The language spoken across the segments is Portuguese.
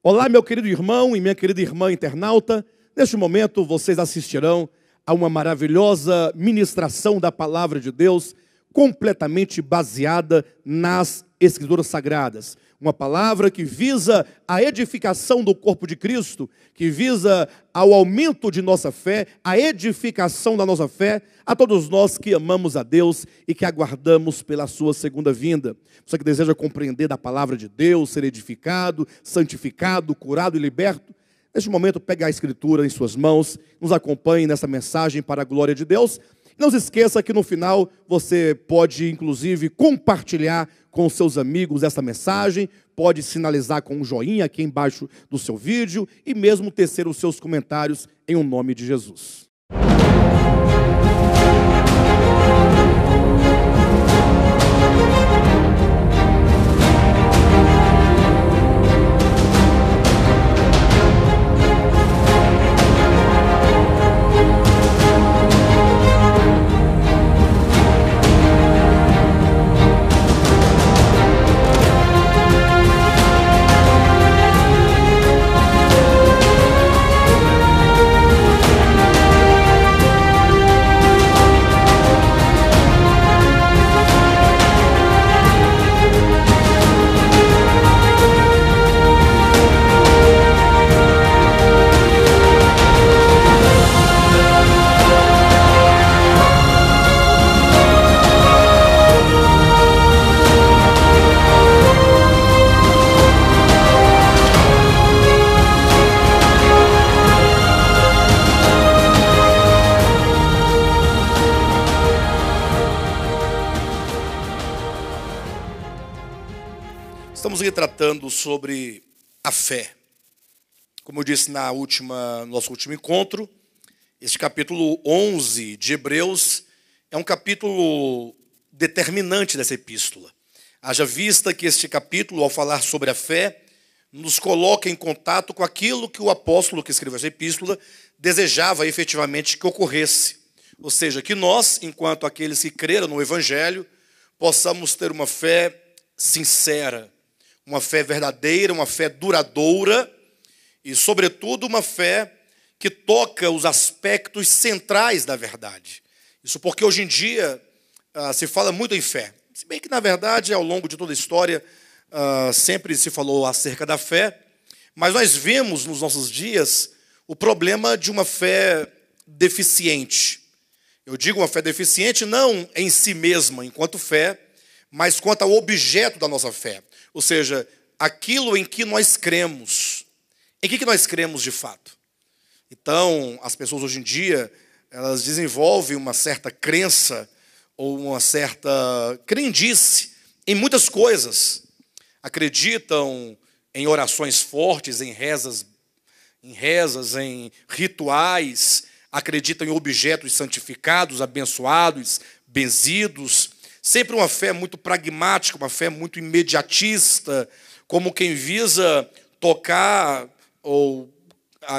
Olá, meu querido irmão e minha querida irmã internauta. Neste momento, vocês assistirão a uma maravilhosa ministração da Palavra de Deus, completamente baseada nas Escrituras Sagradas. Uma palavra que visa a edificação do corpo de Cristo, que visa ao aumento de nossa fé, a edificação da nossa fé, a todos nós que amamos a Deus e que aguardamos pela sua segunda vinda. Você que deseja compreender da palavra de Deus, ser edificado, santificado, curado e liberto, neste momento pegue a Escritura em suas mãos, nos acompanhe nessa mensagem para a glória de Deus. Não se esqueça que no final você pode, inclusive, compartilhar com seus amigos essa mensagem, pode sinalizar com um joinha aqui embaixo do seu vídeo e mesmo tecer os seus comentários em nome de Jesus. Estamos aqui tratando sobre a fé. Como eu disse no nosso último encontro, este capítulo 11 de Hebreus é um capítulo determinante dessa epístola. Haja vista que este capítulo, ao falar sobre a fé, nos coloca em contato com aquilo que o apóstolo que escreveu essa epístola desejava efetivamente que ocorresse. Ou seja, que nós, enquanto aqueles que creram no Evangelho, possamos ter uma fé sincera, uma fé verdadeira, uma fé duradoura e, sobretudo, uma fé que toca os aspectos centrais da verdade. Isso porque hoje em dia se fala muito em fé. Se bem que, na verdade, ao longo de toda a história, sempre se falou acerca da fé, mas nós vemos nos nossos dias o problema de uma fé deficiente. Eu digo uma fé deficiente não em si mesma, enquanto fé, mas quanto ao objeto da nossa fé. Ou seja, aquilo em que nós cremos. Em que nós cremos de fato? Então, as pessoas hoje em dia, elas desenvolvem uma certa crença ou uma certa crendice em muitas coisas. Acreditam em orações fortes, em rezas, em rituais, acreditam em objetos santificados, abençoados, benzidos. Sempre uma fé muito pragmática, uma fé muito imediatista, como quem visa tocar ou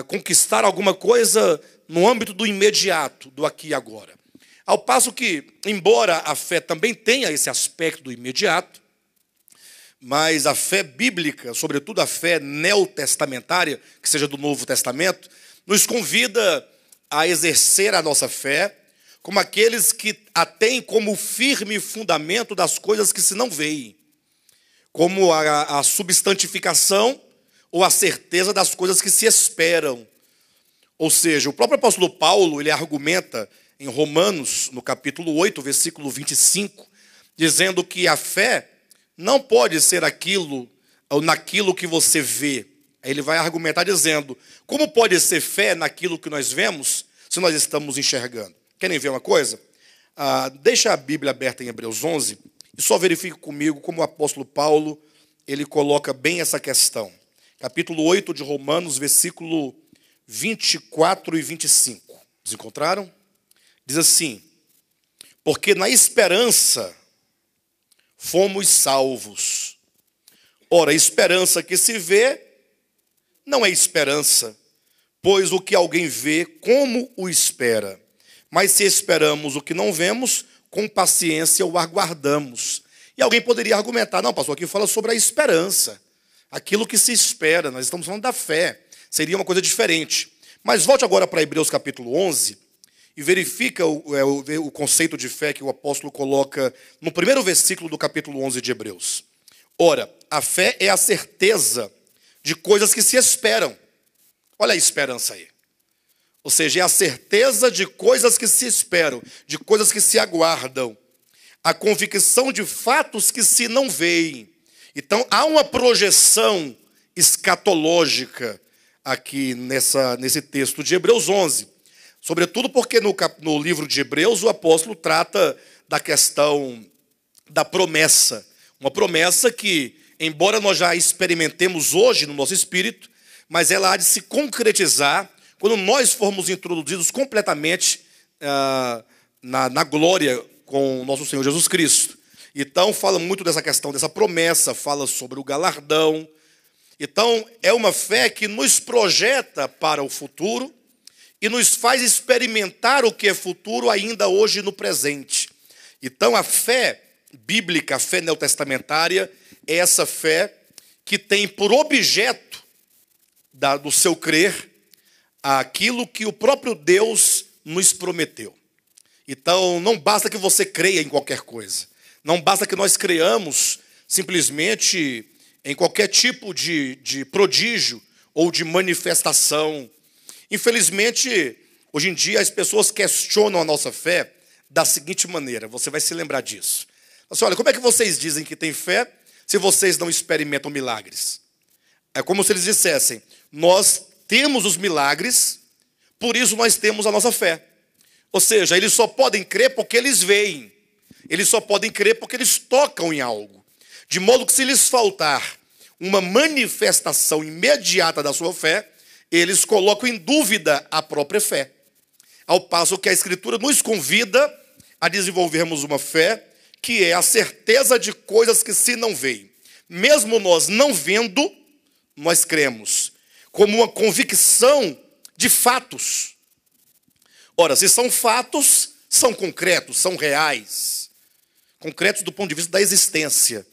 conquistar alguma coisa no âmbito do imediato, do aqui e agora. Ao passo que, embora a fé também tenha esse aspecto do imediato, mas a fé bíblica, sobretudo a fé neotestamentária, que seja do Novo Testamento, nos convida a exercer a nossa fé como aqueles que a têm como firme fundamento das coisas que se não veem, como a substantificação ou a certeza das coisas que se esperam. Ou seja, o próprio apóstolo Paulo, ele argumenta em Romanos, no capítulo 8, versículo 25, dizendo que a fé não pode ser aquilo ou naquilo que você vê. Aí ele vai argumentar dizendo, como pode ser fé naquilo que nós vemos se nós estamos enxergando? Querem ver uma coisa? Deixa a Bíblia aberta em Hebreus 11 e só verifique comigo como o apóstolo Paulo ele coloca bem essa questão. Capítulo 8 de Romanos, versículo 24 e 25. Vocês encontraram? Diz assim, porque na esperança fomos salvos. Ora, a esperança que se vê não é esperança, pois o que alguém vê, como o espera? Mas se esperamos o que não vemos, com paciência o aguardamos. E alguém poderia argumentar, não, pastor, aqui fala sobre a aquilo que se espera. Nós estamos falando da fé. Seria uma coisa diferente. Mas volte agora para Hebreus capítulo 11 e verifica o conceito de fé que o apóstolo coloca no primeiro versículo do capítulo 11 de Hebreus. Ora, a fé é a certeza de coisas que se esperam. Olha a esperança aí. Ou seja, é a certeza de coisas que se esperam, de coisas que se aguardam. A convicção de fatos que se não veem. Então, há uma projeção escatológica aqui nesse texto de Hebreus 11. Sobretudo porque no livro de Hebreus o apóstolo trata da questão da promessa. Uma promessa que, embora nós já experimentemos hoje no nosso espírito, mas ela há de se concretizar quando nós formos introduzidos completamente na glória com o nosso Senhor Jesus Cristo. Então, fala muito dessa questão, dessa promessa, fala sobre o galardão. Então, é uma fé que nos projeta para o futuro e nos faz experimentar o que é futuro ainda hoje no presente. Então, a fé bíblica, a fé neotestamentária, é essa fé que tem por objeto do seu crer aquilo que o próprio Deus nos prometeu. Então, não basta que você creia em qualquer coisa. Não basta que nós creiamos simplesmente em qualquer tipo de prodígio ou de manifestação. Infelizmente, hoje em dia, as pessoas questionam a nossa fé da seguinte maneira. Você vai se lembrar disso. Assim, olha, como é que vocês dizem que tem fé se vocês não experimentam milagres? É como se eles dissessem, nós temos os milagres, por isso nós temos a nossa fé. Ou seja, eles só podem crer porque eles veem. Eles só podem crer porque eles tocam em algo. De modo que se lhes faltar uma manifestação imediata da sua fé, eles colocam em dúvida a própria fé. Ao passo que a Escritura nos convida a desenvolvermos uma fé que é a certeza de coisas que se não veem. Mesmo nós não vendo, nós cremos. Como uma convicção de fatos. Ora, se são fatos, são concretos, são reais. Concretos do ponto de vista da existência.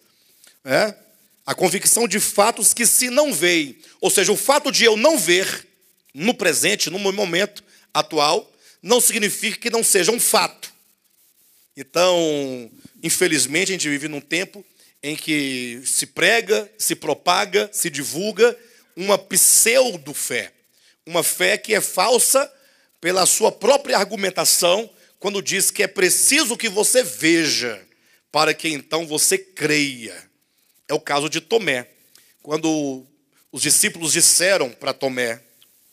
A convicção de fatos que se não veem. Ou seja, o fato de eu não ver no presente, no momento atual, não significa que não seja um fato. Então, infelizmente, a gente vive num tempo em que se prega, se propaga, se divulga uma pseudo-fé. Uma fé que é falsa pela sua própria argumentação, quando diz que é preciso que você veja, para que então você creia. É o caso de Tomé. Quando os discípulos disseram para Tomé,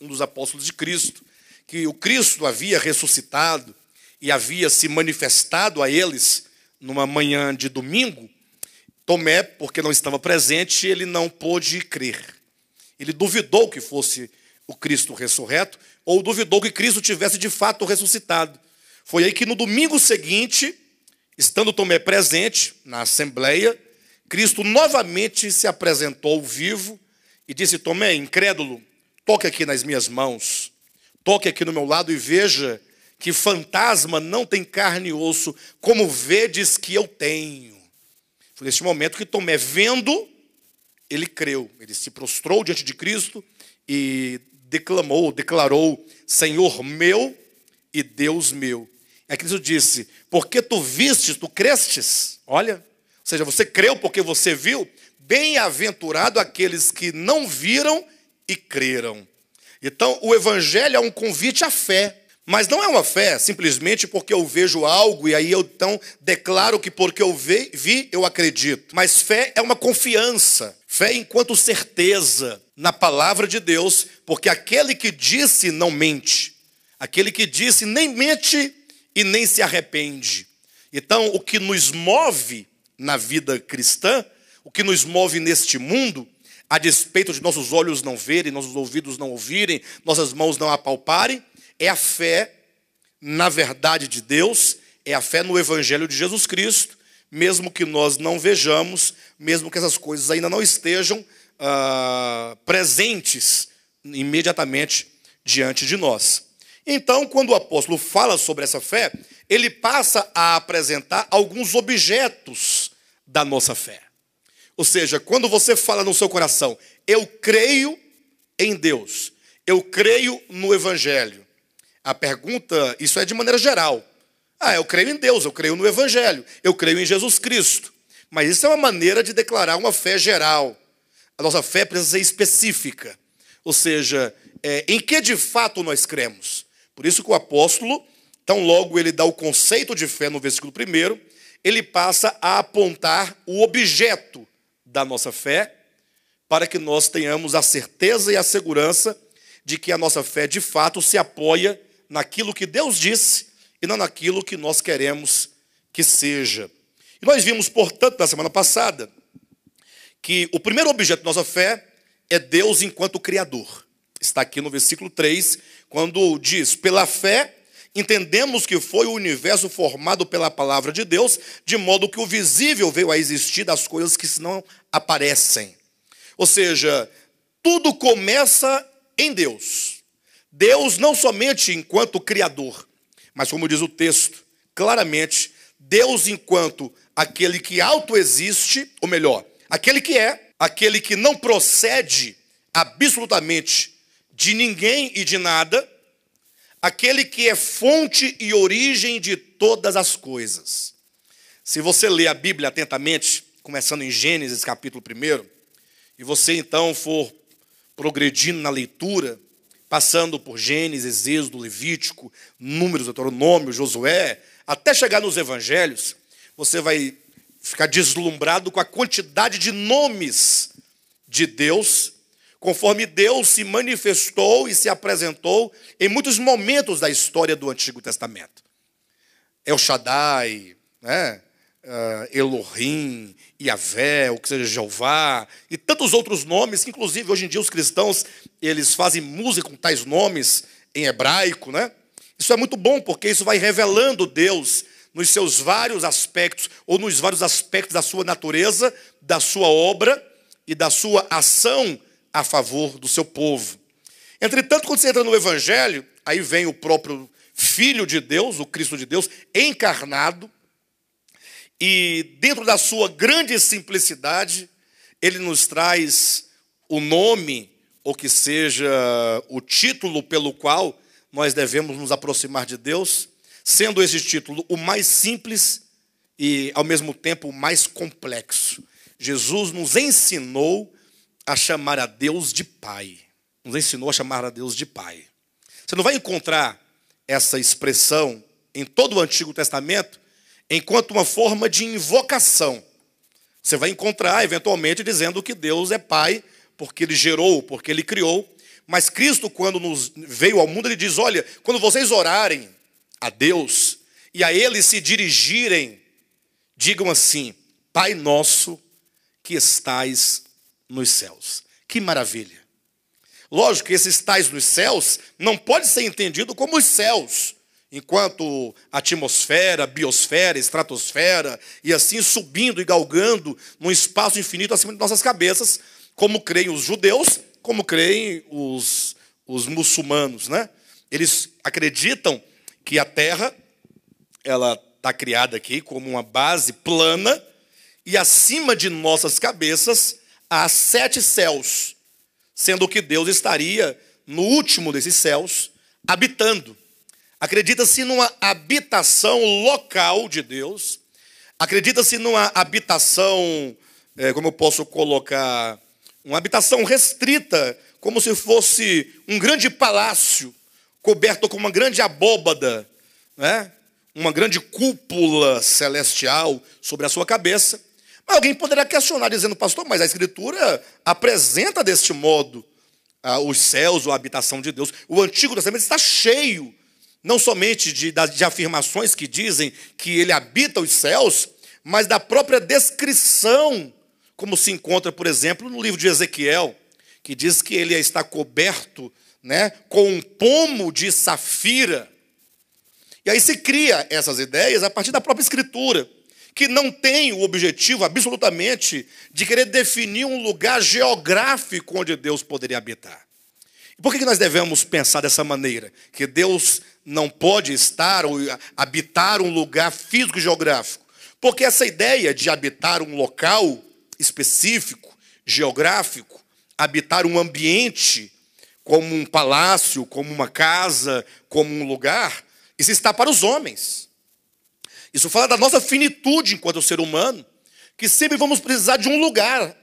um dos apóstolos de Cristo, que o Cristo havia ressuscitado e havia se manifestado a eles numa manhã de domingo, Tomé, porque não estava presente, ele não pôde crer. Ele duvidou que fosse o Cristo ressurreto, ou duvidou que Cristo tivesse de fato ressuscitado. Foi aí que no domingo seguinte, estando Tomé presente na assembleia, Cristo novamente se apresentou vivo e disse, Tomé, incrédulo, toque aqui nas minhas mãos, toque aqui no meu lado e veja que fantasma não tem carne e osso, como vedes que eu tenho. Foi neste momento que Tomé, vendo, ele creu. Ele se prostrou diante de Cristo e declarou, Senhor meu e Deus meu. E aí Cristo disse, porque tu vistes, tu crestes? Olha, ou seja, você creu porque você viu? Bem-aventurado aqueles que não viram e creram. Então, o evangelho é um convite à fé. Mas não é uma fé simplesmente porque eu vejo algo e aí eu então declaro que porque eu vi, eu acredito. Mas fé é uma confiança. Fé enquanto certeza na palavra de Deus, porque aquele que disse não mente. Aquele que disse nem mente e nem se arrepende. Então, o que nos move na vida cristã, o que nos move neste mundo, a despeito de nossos olhos não verem, nossos ouvidos não ouvirem, nossas mãos não apalparem, é a fé na verdade de Deus, é a fé no Evangelho de Jesus Cristo, mesmo que nós não vejamos, mesmo que essas coisas ainda não estejam presentes imediatamente diante de nós. Então, quando o apóstolo fala sobre essa fé, ele passa a apresentar alguns objetos da nossa fé. Ou seja, quando você fala no seu coração, eu creio em Deus, eu creio no Evangelho. A pergunta, isso é de maneira geral. Eu creio em Deus, eu creio no Evangelho, eu creio em Jesus Cristo. Mas isso é uma maneira de declarar uma fé geral. A nossa fé precisa ser específica. Ou seja, em que de fato nós cremos. Por isso que o apóstolo, tão logo ele dá o conceito de fé no versículo 1, ele passa a apontar o objeto da nossa fé, para que nós tenhamos a certeza e a segurança de que a nossa fé de fato se apoia naquilo que Deus disse e não naquilo que nós queremos que seja. E nós vimos, portanto, na semana passada, que o primeiro objeto da nossa fé é Deus enquanto Criador. Está aqui no versículo 3, quando diz, pela fé, entendemos que foi o universo formado pela palavra de Deus, de modo que o visível veio a existir das coisas que não aparecem. Ou seja, tudo começa em Deus. Deus não somente enquanto Criador, mas como diz o texto, claramente, Deus enquanto aquele que autoexiste, ou melhor, aquele que não procede absolutamente de ninguém e de nada, aquele que é fonte e origem de todas as coisas. Se você ler a Bíblia atentamente, começando em Gênesis capítulo 1, e você então for progredindo na leitura, passando por Gênesis, Êxodo, Levítico, Números, Deuteronômio, Josué, até chegar nos Evangelhos, você vai ficar deslumbrado com a quantidade de nomes de Deus, conforme Deus se manifestou e se apresentou em muitos momentos da história do Antigo Testamento. El Shaddai, Elohim, Yahvé, o que seja Jeová, e tantos outros nomes, que inclusive hoje em dia os cristãos, eles fazem música com tais nomes em hebraico, Isso é muito bom, porque isso vai revelando Deus nos seus vários aspectos, ou nos vários aspectos da sua natureza, da sua obra e da sua ação a favor do seu povo. Entretanto, quando você entra no Evangelho, aí vem o próprio Filho de Deus, o Cristo de Deus, encarnado, e dentro da sua grande simplicidade, ele nos traz o nome, ou que seja o título pelo qual nós devemos nos aproximar de Deus, sendo esse título o mais simples e, ao mesmo tempo, o mais complexo. Jesus nos ensinou a chamar a Deus de Pai. Nos ensinou a chamar a Deus de Pai. Você não vai encontrar essa expressão em todo o Antigo Testamento enquanto uma forma de invocação. Você vai encontrar, eventualmente, dizendo que Deus é Pai, porque Ele gerou, porque Ele criou. Mas Cristo, quando veio ao mundo, Ele diz, olha, quando vocês orarem a Deus e a Ele se dirigirem, digam assim, Pai nosso que estais nos céus. Que maravilha. Lógico que esses estais nos céus não pode ser entendido como os céus, enquanto atmosfera, biosfera, estratosfera, e assim subindo e galgando num espaço infinito acima de nossas cabeças, como creem os judeus, como creem os muçulmanos, Eles acreditam que a Terra, ela está criada aqui como uma base plana, e acima de nossas cabeças há 7 céus, sendo que Deus estaria no último desses céus, habitando. Acredita-se numa habitação local de Deus, acredita-se numa habitação, como eu posso colocar, uma habitação restrita, como se fosse um grande palácio, coberto com uma grande abóbada, uma grande cúpula celestial sobre a sua cabeça. Mas alguém poderá questionar, dizendo, pastor, mas a Escritura apresenta deste modo os céus ou a habitação de Deus. O Antigo Testamento está cheio, não somente de afirmações que dizem que ele habita os céus, mas da própria descrição, como se encontra, por exemplo, no livro de Ezequiel, que diz que ele está coberto com um pomo de safira. E aí se cria essas ideias a partir da própria Escritura, que não tem o objetivo, absolutamente, de querer definir um lugar geográfico onde Deus poderia habitar. E por que nós devemos pensar dessa maneira? Que Deus não pode estar ou habitar um lugar físico e geográfico. Porque essa ideia de habitar um local específico, geográfico, habitar um ambiente como um palácio, como uma casa, como um lugar, isso está para os homens. Isso fala da nossa finitude enquanto ser humano, que sempre vamos precisar de um lugar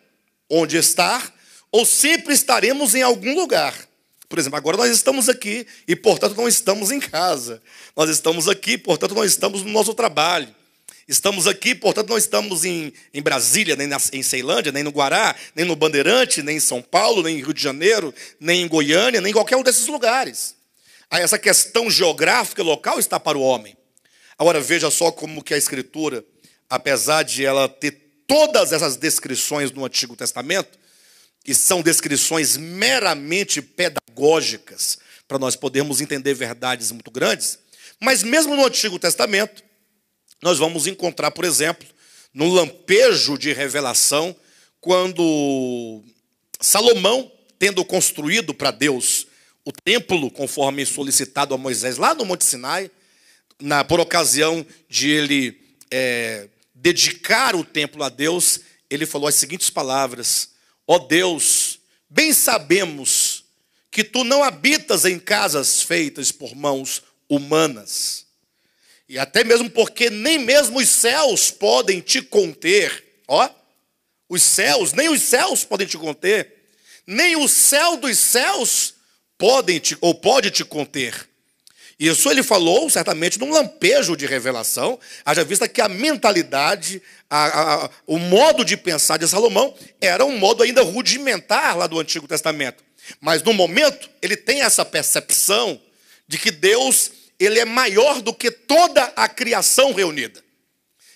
onde estar, ou sempre estaremos em algum lugar. Por exemplo, agora nós estamos aqui e, portanto, não estamos em casa. Nós estamos aqui, portanto, não estamos no nosso trabalho. Estamos aqui, portanto, não estamos em Brasília, nem em Ceilândia, nem no Guará, nem no Bandeirante, nem em São Paulo, nem em Rio de Janeiro, nem em Goiânia, nem em qualquer um desses lugares. Aí essa questão geográfica local está para o homem. Agora veja só como que a Escritura, apesar de ela ter todas essas descrições no Antigo Testamento, que são descrições meramente pedagógicas, para nós podermos entender verdades muito grandes, mas mesmo no Antigo Testamento, nós vamos encontrar, por exemplo, no lampejo de revelação, quando Salomão, tendo construído para Deus o templo, conforme solicitado a Moisés, lá no Monte Sinai, por ocasião de ele dedicar o templo a Deus, ele falou as seguintes palavras: ó Deus, bem sabemos que tu não habitas em casas feitas por mãos humanas, e até mesmo porque nem mesmo os céus podem te conter. Ó, os céus, nem os céus podem te conter, nem o céu dos céus pode te conter. Isso ele falou certamente num lampejo de revelação, haja vista que a mentalidade, o modo de pensar de Salomão era um modo ainda rudimentar lá do Antigo Testamento. Mas no momento ele tem essa percepção de que Deus, ele é maior do que toda a criação reunida.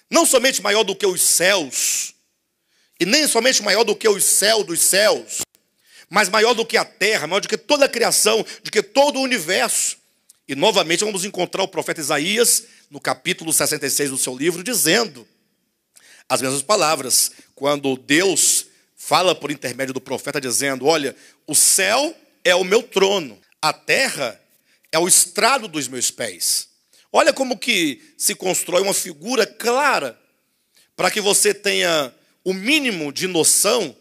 Não somente maior do que os céus, e nem somente maior do que o céu dos céus, mas maior do que a terra, maior do que toda a criação, do que todo o universo. E novamente vamos encontrar o profeta Isaías, no capítulo 66 do seu livro, dizendo as mesmas palavras, quando Deus fala por intermédio do profeta, dizendo: olha, o céu é o meu trono, a terra é o estrado dos meus pés. Olha como que se constrói uma figura clara, para que você tenha o mínimo de noção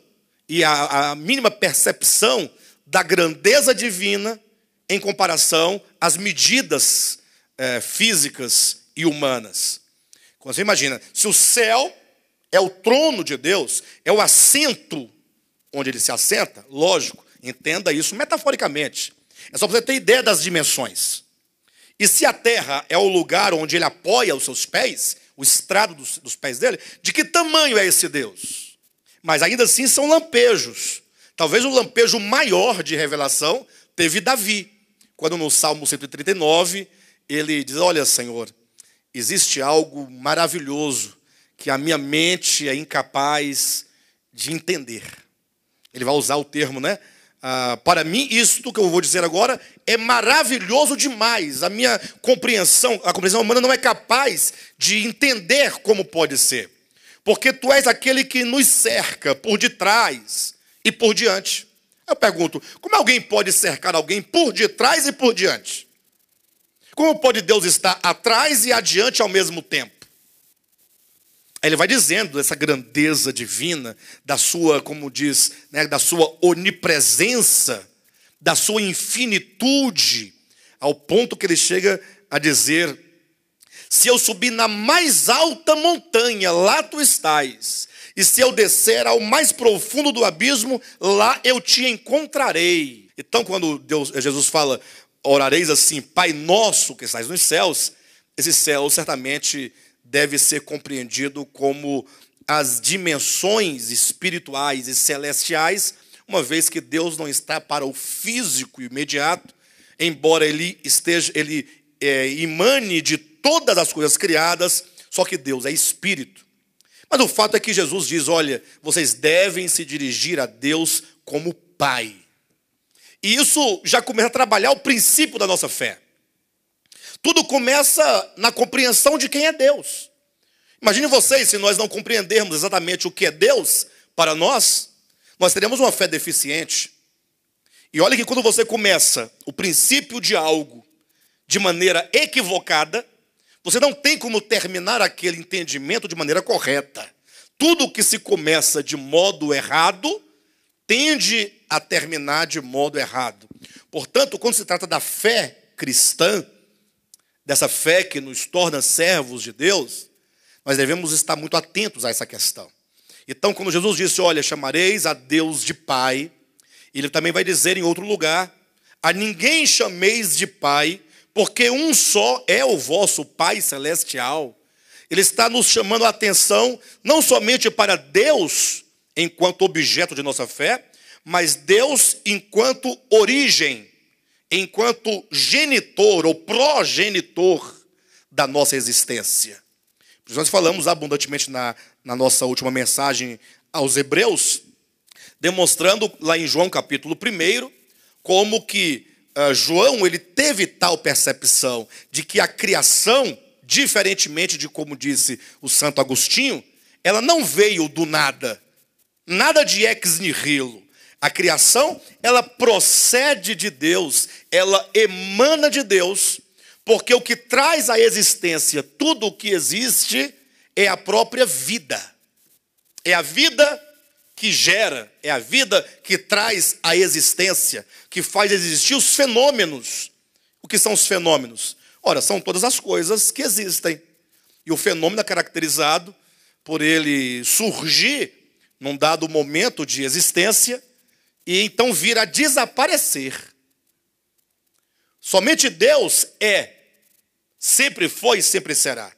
e a mínima percepção da grandeza divina em comparação às medidas físicas e humanas. Quando você imagina, se o céu é o trono de Deus, é o assento onde ele se assenta, lógico, entenda isso metaforicamente. É só para você ter ideia das dimensões. E se a terra é o lugar onde ele apoia os seus pés, o estrado dos pés dele, de que tamanho é esse Deus? Mas ainda assim são lampejos. Talvez o lampejo maior de revelação teve Davi, quando no Salmo 139, ele diz: olha, Senhor, existe algo maravilhoso que a minha mente é incapaz de entender. Ele vai usar o termo, né? Para mim, isto que eu vou dizer agora é maravilhoso demais. A minha compreensão, a compreensão humana não é capaz de entender como pode ser. Porque tu és aquele que nos cerca por detrás e por diante. Eu pergunto, como alguém pode cercar alguém por detrás e por diante? Como pode Deus estar atrás e adiante ao mesmo tempo? Aí ele vai dizendo dessa grandeza divina, da sua, como diz, né, da sua onipresença, da sua infinitude, ao ponto que ele chega a dizer: se eu subir na mais alta montanha, lá tu estás. E se eu descer ao mais profundo do abismo, lá eu te encontrarei. Então, quando Jesus fala, orareis assim, Pai nosso que estás nos céus, esse céu certamente deve ser compreendido como as dimensões espirituais e celestiais, uma vez que Deus não está para o físico imediato, embora ele emane de todas as coisas criadas, só que Deus é espírito. Mas o fato é que Jesus diz: olha, vocês devem se dirigir a Deus como Pai. E isso já começa a trabalhar o princípio da nossa fé. Tudo começa na compreensão de quem é Deus. Imagine vocês, se nós não compreendermos exatamente o que é Deus para nós teremos uma fé deficiente. E olha que quando você começa o princípio de algo de maneira equivocada, você não tem como terminar aquele entendimento de maneira correta. tudo que se começa de modo errado tende a terminar de modo errado. Portanto, quando se trata da fé cristã, dessa fé que nos torna servos de Deus, nós devemos estar muito atentos a essa questão. Então, quando Jesus disse, olha, chamareis a Deus de Pai, ele também vai dizer em outro lugar, a ninguém chameis de Pai, porque um só é o vosso Pai celestial. Ele está nos chamando a atenção, não somente para Deus, enquanto objeto de nossa fé, mas Deus enquanto origem, enquanto genitor ou progenitor da nossa existência. Por isso nós falamos abundantemente na nossa última mensagem aos Hebreus, demonstrando lá em João capítulo 1, como que João ele teve tal percepção de que a criação, diferentemente de como disse o Santo Agostinho, ela não veio do nada, nada de ex nihilo. A criação, ela procede de Deus, ela emana de Deus, porque o que traz à existência tudo o que existe é a própria vida. É a vida que gera, é a vida que traz a existência, que faz existir os fenômenos. O que são os fenômenos? Ora, são todas as coisas que existem. E o fenômeno é caracterizado por ele surgir num dado momento de existência e então vir a desaparecer. Somente Deus é, sempre foi e sempre será.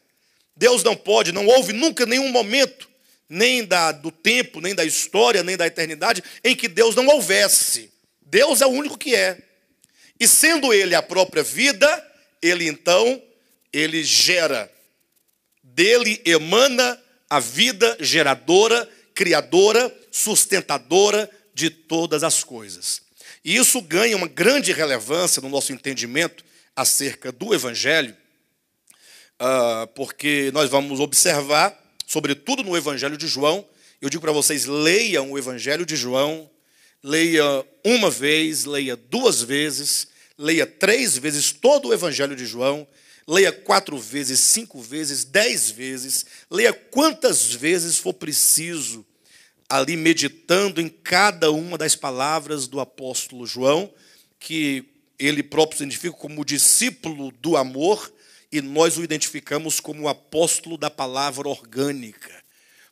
Deus não pode, não houve nunca nenhum momento, nem do tempo, nem da história, nem da eternidade, em que Deus não houvesse. Deus é o único que é. E sendo Ele a própria vida, Ele gera. Dele emana a vida geradora, criadora, sustentadora de todas as coisas. E isso ganha uma grande relevância no nosso entendimento acerca do Evangelho, porque nós vamos observar, sobretudo no Evangelho de João, eu digo para vocês, leiam o Evangelho de João, leia uma vez, leia 2 vezes, leia 3 vezes todo o Evangelho de João, leia 4 vezes, 5 vezes, 10 vezes, leia quantas vezes for preciso, ali meditando em cada uma das palavras do apóstolo João, que ele próprio se identifica como discípulo do amor, e nós o identificamos como o apóstolo da palavra orgânica.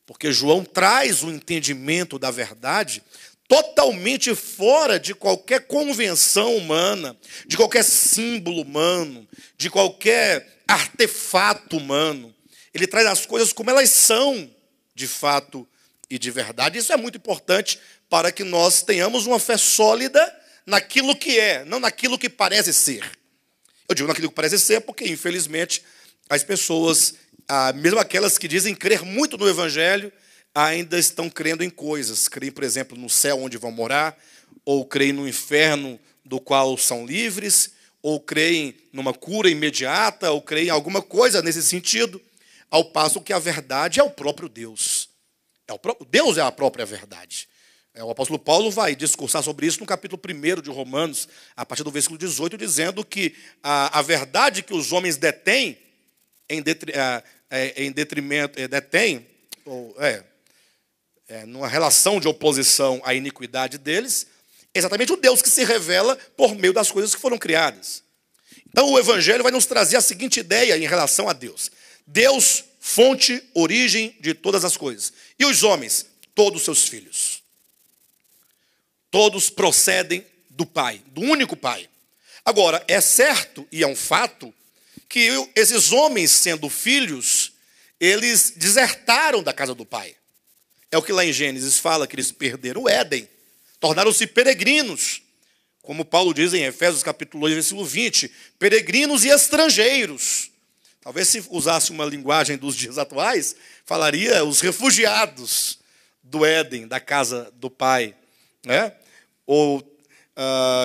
Porque João traz o entendimento da verdade totalmente fora de qualquer convenção humana, de qualquer símbolo humano, de qualquer artefato humano. Ele traz as coisas como elas são, de fato e de verdade. Isso é muito importante para que nós tenhamos uma fé sólida naquilo que é, não naquilo que parece ser. Eu digo naquilo que parece ser porque, infelizmente, as pessoas, mesmo aquelas que dizem crer muito no Evangelho, ainda estão crendo em coisas. Creem, por exemplo, no céu onde vão morar, ou creem no inferno do qual são livres, ou creem numa cura imediata, ou creem em alguma coisa nesse sentido, ao passo que a verdade é o próprio Deus. Deus é a própria verdade. O apóstolo Paulo vai discursar sobre isso no capítulo 1 de Romanos, a partir do versículo 18, dizendo que a verdade que os homens detêm, numa relação de oposição à iniquidade deles, é exatamente o Deus que se revela por meio das coisas que foram criadas. Então o Evangelho vai nos trazer a seguinte ideia em relação a Deus. Deus, fonte, origem de todas as coisas. E os homens, todos seus filhos. Todos procedem do Pai, do único Pai. Agora, é certo e é um fato que esses homens, sendo filhos, eles desertaram da casa do Pai. É o que lá em Gênesis fala, que eles perderam o Éden, tornaram-se peregrinos. Como Paulo diz em Efésios capítulo 2, versículo 20, peregrinos e estrangeiros. Talvez se usasse uma linguagem dos dias atuais, falaria os refugiados do Éden, da casa do Pai. Né? Ou,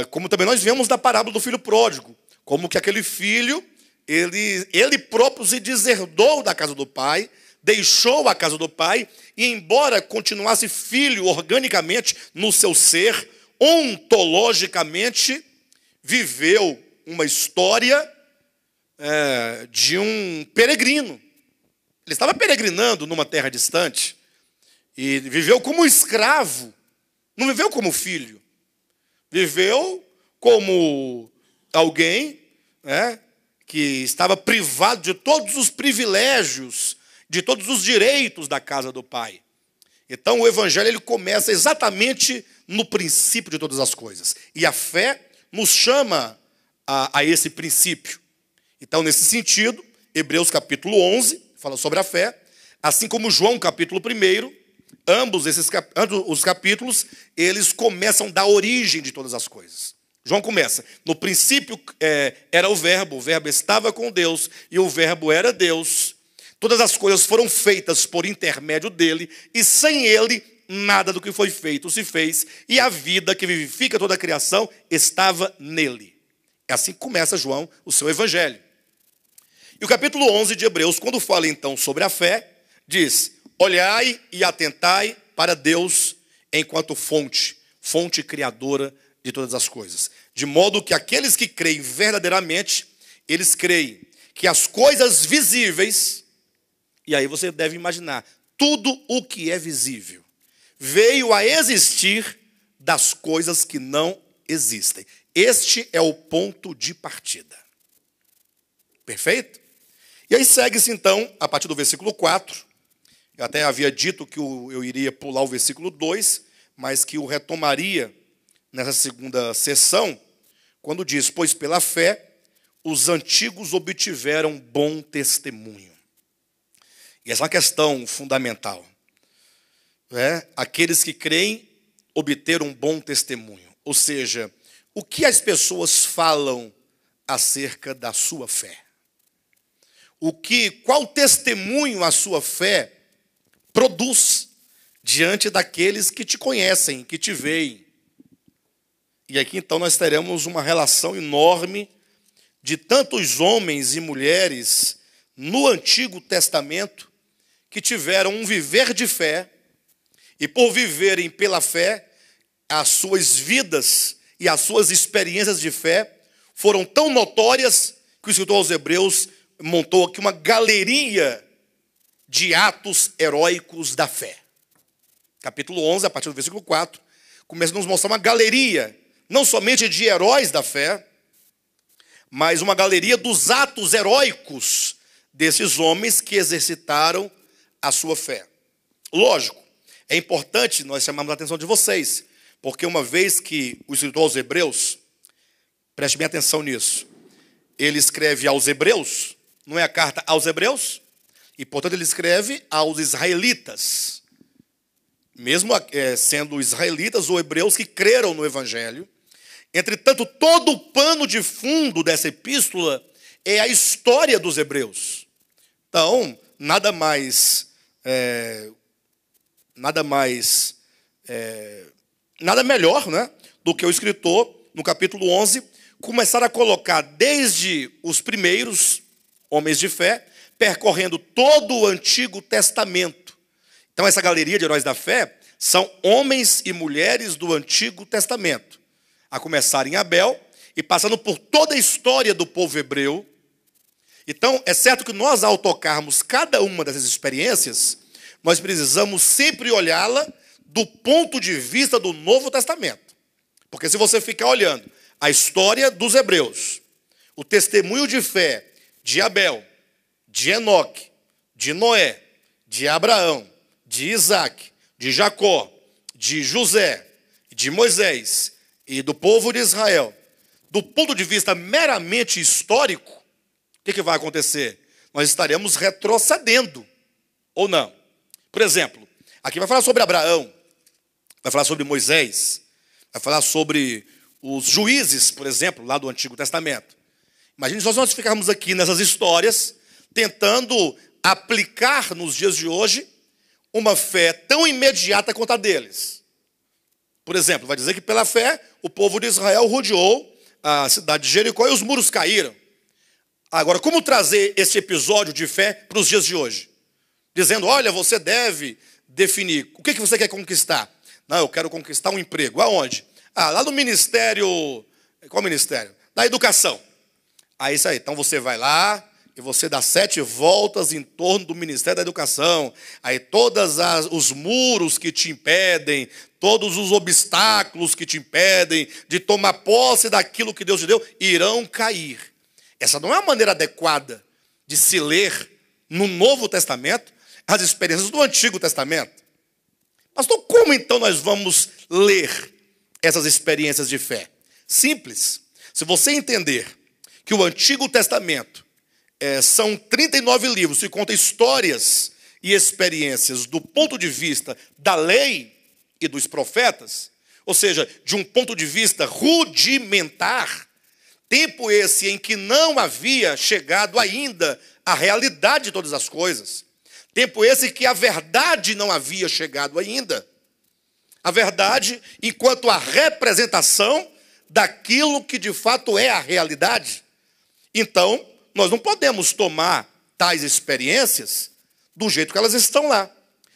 como também nós vemos da parábola do filho pródigo, como que aquele filho, ele próprio se deserdou da casa do pai, deixou a casa do pai, e embora continuasse filho organicamente no seu ser, ontologicamente, viveu uma história de um peregrino. Ele estava peregrinando numa terra distante, E viveu como escravo, não viveu como filho. Viveu como alguém, né, que estava privado de todos os privilégios, de todos os direitos da casa do Pai. Então o Evangelho ele começa exatamente no princípio de todas as coisas. E a fé nos chama a esse princípio. Então, nesse sentido, Hebreus capítulo 11 fala sobre a fé, assim como João capítulo 1, ambos os capítulos, eles começam da origem de todas as coisas. João começa, no princípio era o verbo estava com Deus, e o verbo era Deus. Todas as coisas foram feitas por intermédio dele, e sem ele, nada do que foi feito se fez, e a vida que vivifica toda a criação estava nele. É assim que começa João o seu evangelho. E o capítulo 11 de Hebreus, quando fala então sobre a fé, diz: olhai e atentai para Deus enquanto fonte criadora de todas as coisas. De modo que aqueles que creem verdadeiramente, eles creem que as coisas visíveis, e aí você deve imaginar, tudo o que é visível, veio a existir das coisas que não existem. Este é o ponto de partida. Perfeito? E aí segue-se então, a partir do versículo 4, eu até havia dito que eu iria pular o versículo 2, mas que o retomaria nessa segunda sessão, quando diz: pois pela fé os antigos obtiveram bom testemunho. E essa é uma questão fundamental. Aqueles que creem obteram um bom testemunho. Ou seja, o que as pessoas falam acerca da sua fé? Qual testemunho a sua fé produz diante daqueles que te conhecem, que te veem? E aqui então nós teremos uma relação enorme de tantos homens e mulheres no Antigo Testamento que tiveram um viver de fé, e por viverem pela fé, as suas vidas e as suas experiências de fé foram tão notórias que o escritor aos Hebreus montou aqui uma galeria de atos heróicos da fé. Capítulo 11, a partir do versículo 4, começa a nos mostrar uma galeria, não somente de heróis da fé, mas uma galeria dos atos heróicos desses homens que exercitaram a sua fé. Lógico, é importante nós chamarmos a atenção de vocês, porque uma vez que o escritor aos Hebreus, preste bem atenção nisso, ele escreve aos Hebreus, não é a carta aos Hebreus, e portanto ele escreve aos israelitas, mesmo sendo israelitas ou hebreus que creram no Evangelho. Entretanto, todo o pano de fundo dessa epístola é a história dos hebreus. Então, nada melhor, né, do que o escritor, no capítulo 11, começar a colocar desde os primeiros homens de fé, percorrendo todo o Antigo Testamento. Então, essa galeria de heróis da fé são homens e mulheres do Antigo Testamento, a começar em Abel e passando por toda a história do povo hebreu. Então, é certo que nós, ao tocarmos cada uma dessas experiências, nós precisamos sempre olhá-la do ponto de vista do Novo Testamento. Porque se você ficar olhando a história dos hebreus, o testemunho de fé de Abel, de Enoque, de Noé, de Abraão, de Isaac, de Jacó, de José, de Moisés e do povo de Israel, do ponto de vista meramente histórico, o que vai acontecer? Nós estaremos retrocedendo, ou não? Por exemplo, aqui vai falar sobre Abraão, vai falar sobre Moisés, vai falar sobre os juízes, por exemplo, lá do Antigo Testamento. Imagine só se nós ficarmos aqui nessas histórias, tentando aplicar nos dias de hoje uma fé tão imediata quanto a deles. Por exemplo, vai dizer que pela fé o povo de Israel rodeou a cidade de Jericó e os muros caíram. Agora, como trazer esse episódio de fé para os dias de hoje? Dizendo, olha, você deve definir o que você quer conquistar. Não, eu quero conquistar um emprego. Aonde? Lá no ministério. Qual ministério? Da educação. Isso aí. Então você vai lá e você dá 7 voltas em torno do Ministério da Educação, aí todos os muros que te impedem, todos os obstáculos que te impedem de tomar posse daquilo que Deus te deu, irão cair. Essa não é a maneira adequada de se ler no Novo Testamento as experiências do Antigo Testamento. Pastor, como então nós vamos ler essas experiências de fé? Simples. Se você entender que o Antigo Testamento são 39 livros que contam histórias e experiências do ponto de vista da lei e dos profetas, ou seja, de um ponto de vista rudimentar, tempo esse em que não havia chegado ainda a realidade de todas as coisas, tempo esse que a verdade não havia chegado ainda, a verdade enquanto a representação daquilo que de fato é a realidade. Então, nós não podemos tomar tais experiências do jeito que elas estão lá.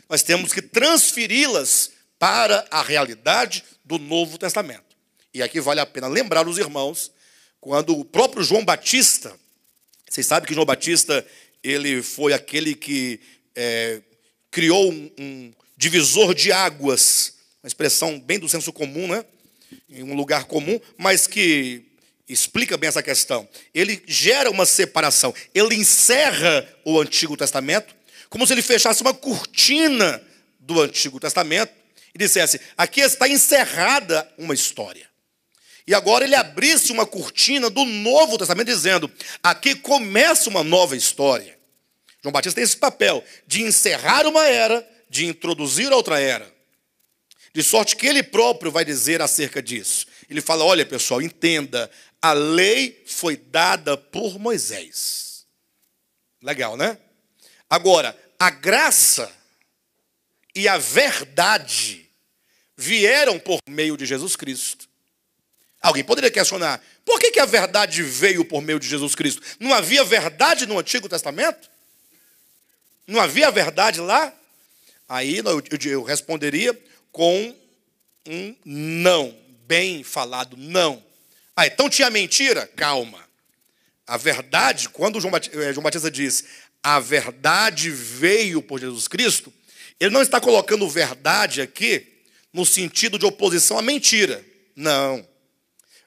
Nós temos que transferi-las para a realidade do Novo Testamento. E aqui vale a pena lembrar os irmãos, quando o próprio João Batista, vocês sabem que João Batista, ele foi aquele que criou um divisor de águas, uma expressão bem do senso comum, né? Em um lugar comum, mas que explica bem essa questão. Ele gera uma separação, ele encerra o Antigo Testamento, como se ele fechasse uma cortina do Antigo Testamento e dissesse, aqui está encerrada uma história. E agora ele abrisse uma cortina do Novo Testamento dizendo, aqui começa uma nova história. João Batista tem esse papel de encerrar uma era, de introduzir outra era. De sorte que ele próprio vai dizer acerca disso. Ele fala, olha pessoal, entenda, a lei foi dada por Moisés. Legal, né? Agora, a graça e a verdade vieram por meio de Jesus Cristo. Alguém poderia questionar, por que a verdade veio por meio de Jesus Cristo? Não havia verdade no Antigo Testamento? Não havia verdade lá? Aí eu responderia com um não, bem falado, não. Então tinha mentira? Calma. A verdade, quando João Batista diz, a verdade veio por Jesus Cristo, ele não está colocando verdade aqui no sentido de oposição à mentira. Não.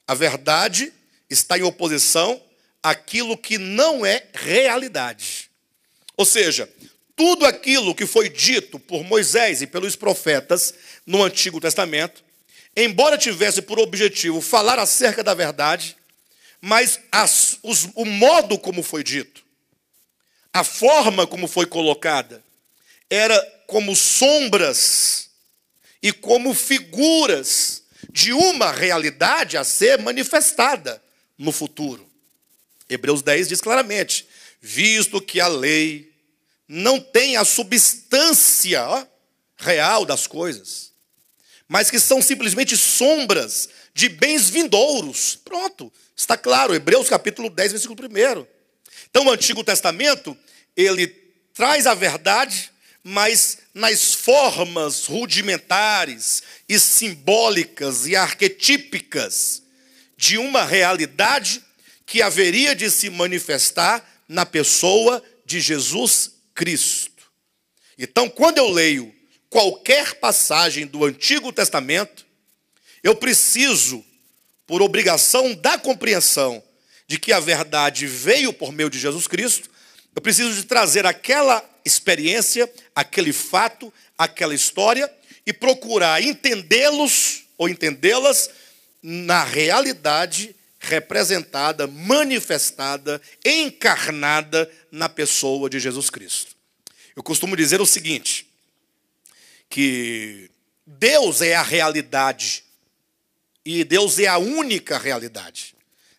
A verdade está em oposição àquilo que não é realidade. Ou seja, tudo aquilo que foi dito por Moisés e pelos profetas no Antigo Testamento, embora tivesse por objetivo falar acerca da verdade, mas o modo como foi dito, a forma como foi colocada, era como sombras e como figuras de uma realidade a ser manifestada no futuro. Hebreus 10 diz claramente, visto que a lei não tem a substância real das coisas, mas que são simplesmente sombras de bens vindouros. Pronto, está claro, Hebreus capítulo 10, versículo 1. Então o Antigo Testamento, ele traz a verdade, mas nas formas rudimentares e simbólicas e arquetípicas de uma realidade que haveria de se manifestar na pessoa de Jesus Cristo. Então, quando eu leio qualquer passagem do Antigo Testamento, eu preciso, por obrigação da compreensão de que a verdade veio por meio de Jesus Cristo, eu preciso de trazer aquela experiência, aquele fato, aquela história e procurar entendê-los ou entendê-las na realidade representada, manifestada, encarnada na pessoa de Jesus Cristo. Eu costumo dizer o seguinte, que Deus é a realidade e Deus é a única realidade.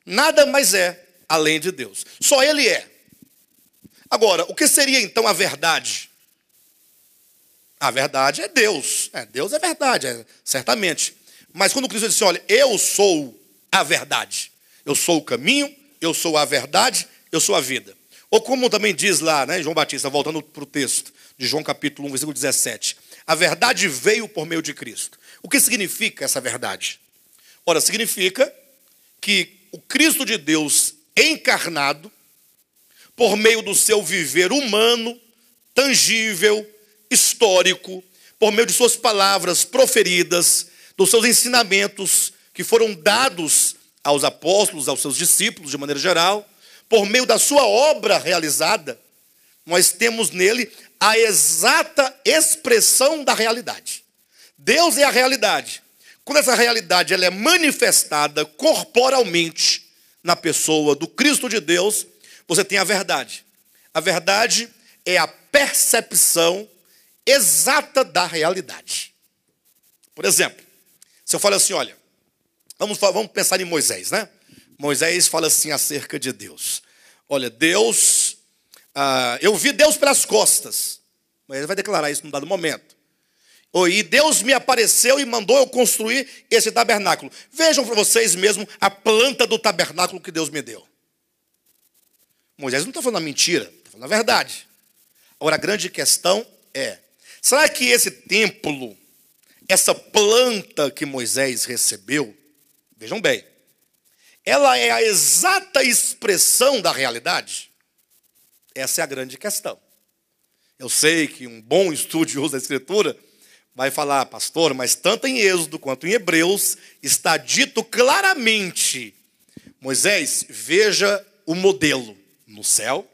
Nada mais é além de Deus. Só Ele é. Agora, o que seria então a verdade? A verdade é Deus. Deus é verdade, certamente. Mas quando Cristo disse, olha, eu sou a verdade. Eu sou o caminho, eu sou a verdade, eu sou a vida. Ou como também diz lá, né, João Batista, voltando para o texto de João capítulo 1, versículo 17. A verdade veio por meio de Cristo. O que significa essa verdade? Ora, significa que o Cristo de Deus encarnado por meio do seu viver humano, tangível, histórico, por meio de suas palavras proferidas, dos seus ensinamentos que foram dados aos apóstolos, aos seus discípulos, de maneira geral, por meio da sua obra realizada, nós temos nele a exata expressão da realidade. Deus é a realidade. Quando essa realidade ela é manifestada corporalmente na pessoa do Cristo de Deus, você tem a verdade. A verdade é a percepção exata da realidade. Por exemplo, se eu falo assim, olha, vamos pensar em Moisés, né? Moisés fala assim acerca de Deus. Olha, Deus, eu vi Deus pelas costas. Mas ele vai declarar isso num dado momento. E Deus me apareceu e mandou eu construir esse tabernáculo. Vejam para vocês mesmo a planta do tabernáculo que Deus me deu. Moisés não está falando a mentira, está falando a verdade. Agora, a grande questão é, será que esse templo, essa planta que Moisés recebeu, vejam bem, ela é a exata expressão da realidade? Essa é a grande questão. Eu sei que um bom estudioso da Escritura vai falar, pastor, mas tanto em Êxodo quanto em Hebreus está dito claramente, Moisés, veja o modelo no céu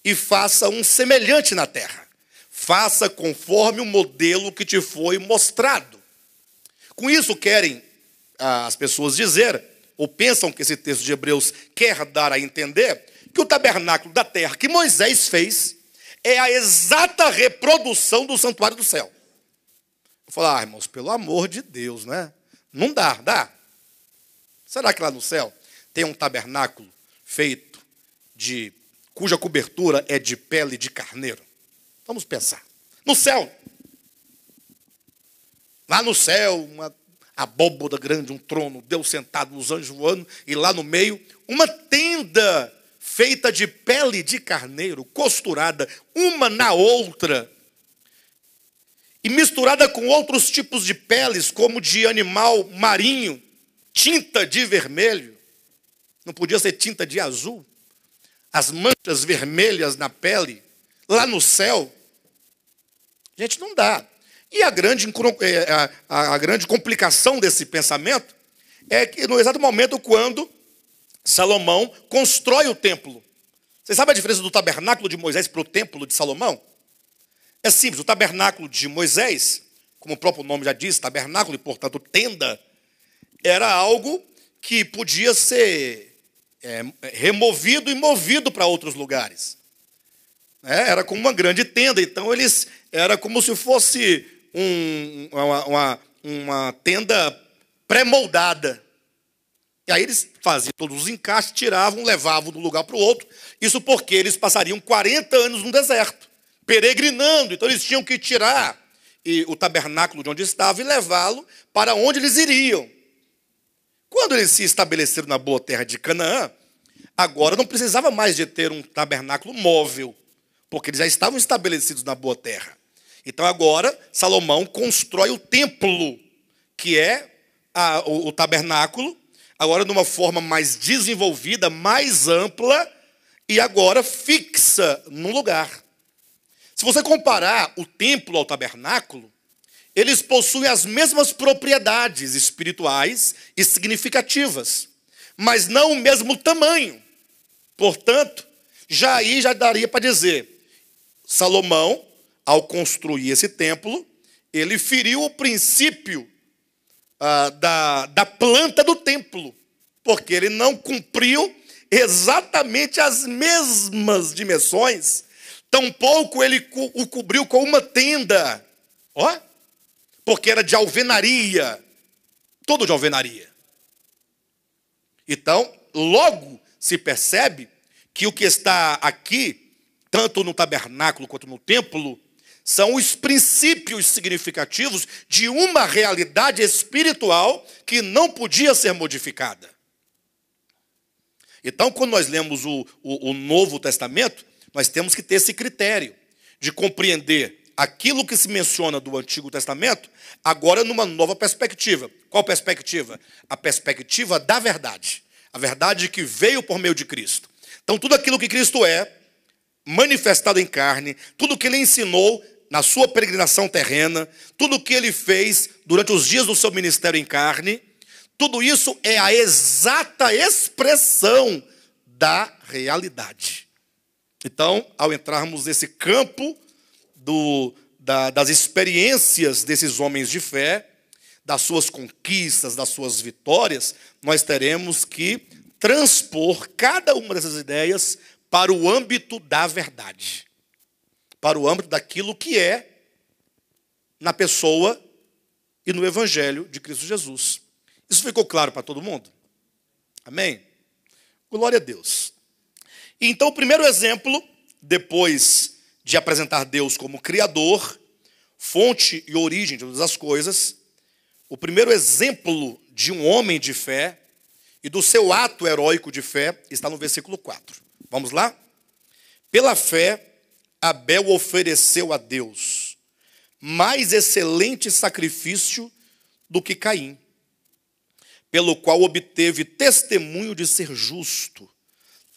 e faça um semelhante na terra. Faça conforme o modelo que te foi mostrado. Com isso querem as pessoas dizer, ou pensam que esse texto de Hebreus quer dar a entender, que o tabernáculo da terra que Moisés fez é a exata reprodução do santuário do céu. Eu falo, irmãos, pelo amor de Deus, né? Não dá. Será que lá no céu tem um tabernáculo feito cuja cobertura é de pele de carneiro? Vamos pensar. No céu. Lá no céu, uma abóboda grande, um trono, Deus sentado, os anjos voando, e lá no meio, uma tenda feita de pele de carneiro, costurada uma na outra, e misturada com outros tipos de peles, como de animal marinho, tinta de vermelho, não podia ser tinta de azul, as manchas vermelhas na pele, lá no céu. Gente, não dá. E a grande complicação desse pensamento é que no exato momento quando Salomão constrói o templo. Você sabe a diferença do tabernáculo de Moisés para o templo de Salomão? É simples, o tabernáculo de Moisés, como o próprio nome já diz, tabernáculo e, portanto, tenda, era algo que podia ser removido e movido para outros lugares. Era como uma grande tenda, então era como se fosse uma tenda pré-moldada. E aí eles faziam todos os encaixes, tiravam, levavam de um lugar para o outro. Isso porque eles passariam 40 anos no deserto, peregrinando. Então eles tinham que tirar o tabernáculo de onde estava e levá-lo para onde eles iriam. Quando eles se estabeleceram na boa terra de Canaã, agora não precisava mais de ter um tabernáculo móvel, porque eles já estavam estabelecidos na boa terra. Então agora Salomão constrói o templo, que é o tabernáculo, agora de uma forma mais desenvolvida, mais ampla, e agora fixa num lugar. Se você comparar o templo ao tabernáculo, eles possuem as mesmas propriedades espirituais e significativas, mas não o mesmo tamanho. Portanto, já daria para dizer, Salomão, ao construir esse templo, ele feriu o princípio da planta do templo, porque ele não cumpriu exatamente as mesmas dimensões, tampouco ele o cobriu com uma tenda, porque era de alvenaria, todo de alvenaria. Então, logo se percebe que o que está aqui, tanto no tabernáculo quanto no templo, são os princípios significativos de uma realidade espiritual que não podia ser modificada. Então, quando nós lemos o Novo Testamento, nós temos que ter esse critério de compreender aquilo que se menciona do Antigo Testamento, agora numa nova perspectiva. Qual perspectiva? A perspectiva da verdade. A verdade que veio por meio de Cristo. Então, tudo aquilo que Cristo é, manifestado em carne, tudo que ele ensinou na sua peregrinação terrena, tudo que ele fez durante os dias do seu ministério em carne, tudo isso é a exata expressão da realidade. Então, ao entrarmos nesse campo das experiências desses homens de fé, das suas conquistas, das suas vitórias, nós teremos que transpor cada uma dessas ideias para o âmbito da verdade, para o âmbito daquilo que é na pessoa e no Evangelho de Cristo Jesus. Isso ficou claro para todo mundo? Amém? Glória a Deus. E então, o primeiro exemplo, depois de apresentar Deus como Criador, fonte e origem de todas as coisas, o primeiro exemplo de um homem de fé e do seu ato heróico de fé está no versículo 4. Vamos lá? Pela fé, Abel ofereceu a Deus mais excelente sacrifício do que Caim, pelo qual obteve testemunho de ser justo,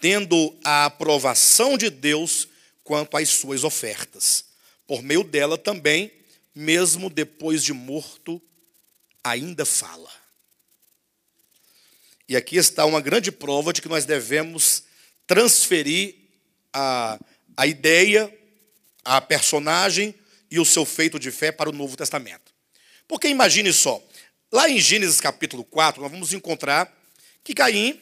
tendo a aprovação de Deus quanto às suas ofertas. Por meio dela também, mesmo depois de morto, ainda fala. E aqui está uma grande prova de que nós devemos transferir a ideia, a personagem e o seu feito de fé para o Novo Testamento. Porque imagine só, lá em Gênesis capítulo 4, nós vamos encontrar que Caim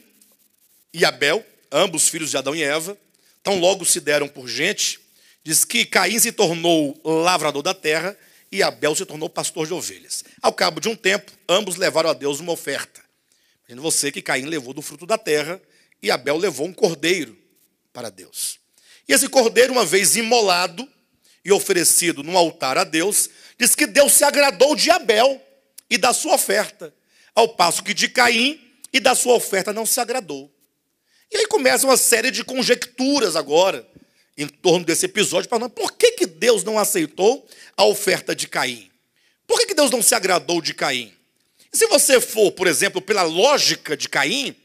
e Abel, ambos filhos de Adão e Eva, tão logo se deram por gente, diz que Caim se tornou lavrador da terra e Abel se tornou pastor de ovelhas. Ao cabo de um tempo, ambos levaram a Deus uma oferta. Imagina você que Caim levou do fruto da terra e Abel levou um cordeiro para Deus. E esse cordeiro, uma vez imolado e oferecido num altar a Deus, diz que Deus se agradou de Abel e da sua oferta, ao passo que de Caim e da sua oferta não se agradou. E aí começa uma série de conjecturas agora, em torno desse episódio, para nós. Por que Deus não aceitou a oferta de Caim? Por que Deus não se agradou de Caim? E se você for, por exemplo, pela lógica de Caim,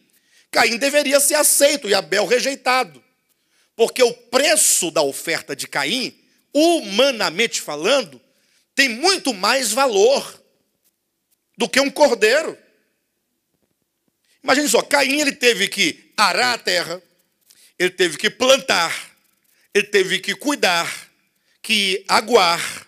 Caim deveria ser aceito e Abel rejeitado. Porque o preço da oferta de Caim, humanamente falando, tem muito mais valor do que um cordeiro. Imagine só, Caim ele teve que arar a terra, ele teve que plantar, ele teve que cuidar, que aguar,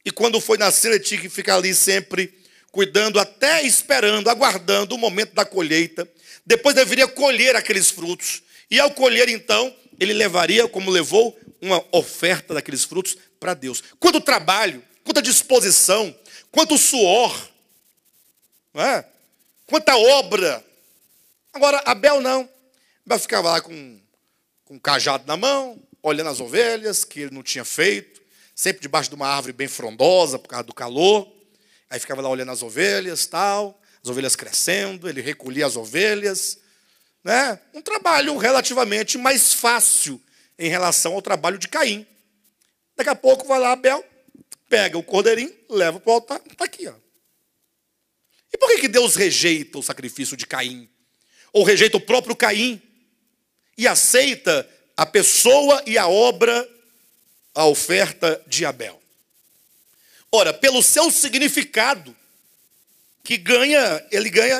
e quando foi nascer ele tinha que ficar ali sempre cuidando, até esperando, aguardando o momento da colheita. Depois deveria colher aqueles frutos, e ao colher então, ele levaria, como levou, uma oferta daqueles frutos para Deus. Quanto trabalho, quanta disposição, quanto suor, não é? Quanta obra. Agora, Abel não. Abel ficava lá com um cajado na mão, olhando as ovelhas, que ele não tinha feito, sempre debaixo de uma árvore bem frondosa, por causa do calor. Aí ficava lá olhando as ovelhas, tal, as ovelhas crescendo, ele recolhia as ovelhas, né? Um trabalho relativamente mais fácil em relação ao trabalho de Caim. Daqui a pouco vai lá Abel, pega o cordeirinho, leva para o altar, está aqui, ó. E por que Deus rejeita o sacrifício de Caim? Ou rejeita o próprio Caim e aceita a pessoa e a obra, a oferta de Abel? Ora, pelo seu significado, que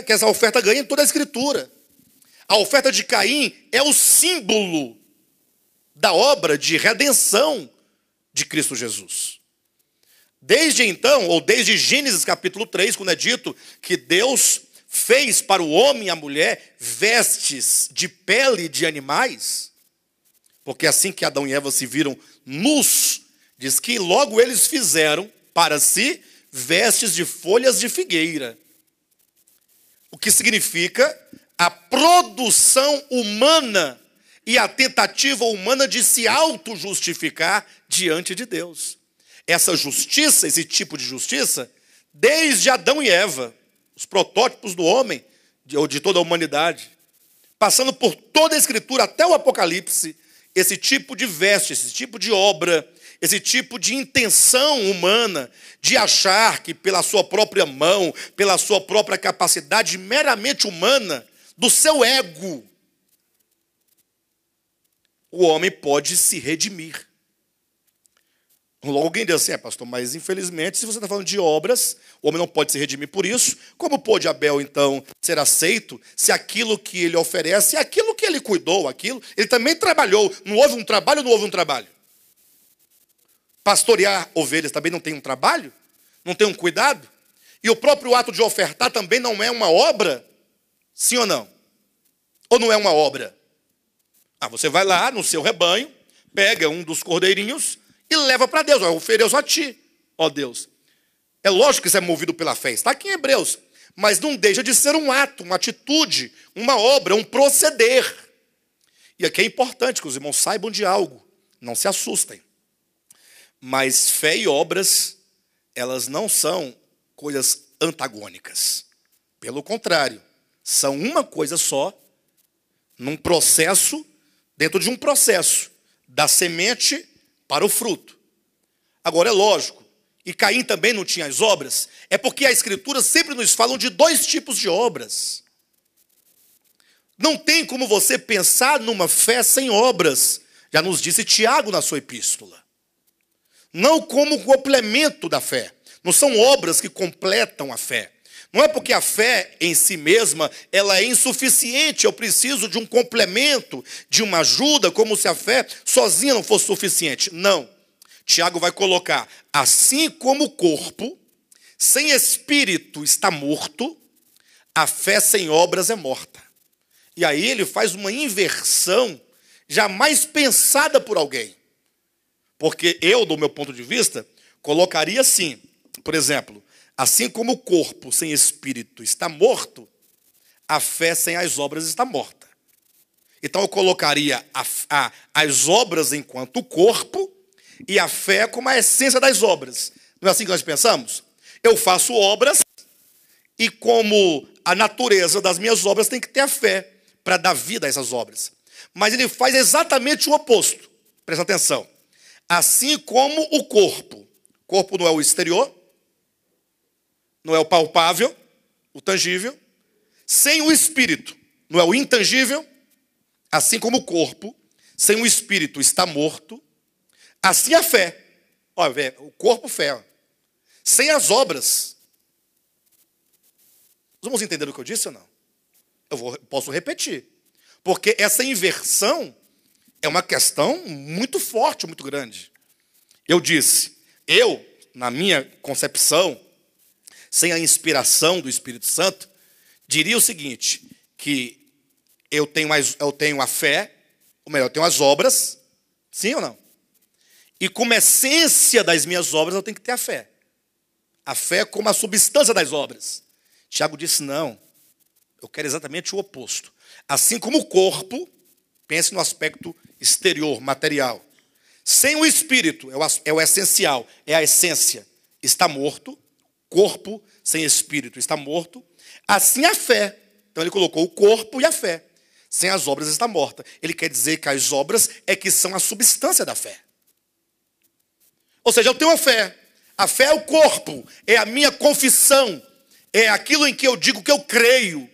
essa oferta ganha em toda a Escritura. A oferta de Caim é o símbolo da obra de redenção de Cristo Jesus. Desde então, ou desde Gênesis capítulo 3, quando é dito que Deus fez para o homem e a mulher vestes de pele de animais, porque assim que Adão e Eva se viram nus, diz que logo eles fizeram para si vestes de folhas de figueira. O que significa a produção humana e a tentativa humana de se auto-justificar diante de Deus. Essa justiça, esse tipo de justiça, desde Adão e Eva, os protótipos do homem, ou de toda a humanidade, passando por toda a Escritura, até o Apocalipse, esse tipo de veste, esse tipo de obra, esse tipo de intenção humana, de achar que pela sua própria mão, pela sua própria capacidade meramente humana, do seu ego, o homem pode se redimir. Logo alguém diz assim, pastor, mas infelizmente, se você está falando de obras, o homem não pode se redimir por isso. Como pôde Abel, então, ser aceito, se aquilo que ele oferece é aquilo que ele cuidou, ele também trabalhou. Não houve um trabalho, não houve um trabalho. Pastorear ovelhas também não tem um trabalho? Não tem um cuidado? E o próprio ato de ofertar também não é uma obra? Sim ou não? Ou não é uma obra? Você vai lá no seu rebanho, pega um dos cordeirinhos e leva para Deus. Eu ofereço a ti, ó Deus. É lógico que isso é movido pela fé. Está aqui em Hebreus. Mas não deixa de ser um ato, uma atitude, uma obra, um proceder. E aqui é importante que os irmãos saibam de algo. Não se assustem. Mas fé e obras, elas não são coisas antagônicas. Pelo contrário, são uma coisa só, num processo, dentro de um processo, da semente para o fruto. Agora é lógico, e Caim também não tinha as obras, é porque a Escritura sempre nos fala de dois tipos de obras. Não tem como você pensar numa fé sem obras, já nos disse Tiago na sua epístola. Não como complemento da fé. Não são obras que completam a fé. Não é porque a fé em si mesma ela é insuficiente, eu preciso de um complemento, de uma ajuda, como se a fé sozinha não fosse suficiente. Não. Tiago vai colocar, assim como o corpo sem espírito está morto, a fé sem obras é morta. E aí ele faz uma inversão jamais pensada por alguém. Porque eu, do meu ponto de vista, colocaria assim, por exemplo, assim como o corpo sem espírito está morto, a fé sem as obras está morta. Então eu colocaria as obras enquanto corpo e a fé como a essência das obras. Não é assim que nós pensamos? Eu faço obras e como a natureza das minhas obras tem que ter a fé para dar vida a essas obras. Mas ele faz exatamente o oposto. Presta atenção. Assim como o corpo não é o exterior, não é o palpável, o tangível, sem o espírito, não é o intangível, assim como o corpo, sem o espírito está morto, assim a fé. Olha, o corpo, fé. Sem as obras. Vamos entender o que eu disse ou não? Posso repetir. Porque essa inversão é uma questão muito forte, muito grande. Eu disse, na minha concepção, sem a inspiração do Espírito Santo, diria o seguinte, que eu tenho a fé, ou melhor, eu tenho as obras, sim ou não? E como essência das minhas obras, eu tenho que ter a fé. A fé como a substância das obras. Tiago disse, não, eu quero exatamente o oposto. Assim como o corpo, pense no aspecto exterior, material. Sem o espírito, é o essencial, é a essência, está morto. Corpo sem espírito está morto. Assim a fé. Então ele colocou o corpo e a fé. Sem as obras está morta. Ele quer dizer que as obras é que são a substância da fé. Ou seja, eu tenho a fé. A fé é o corpo, é a minha confissão, é aquilo em que eu digo que eu creio.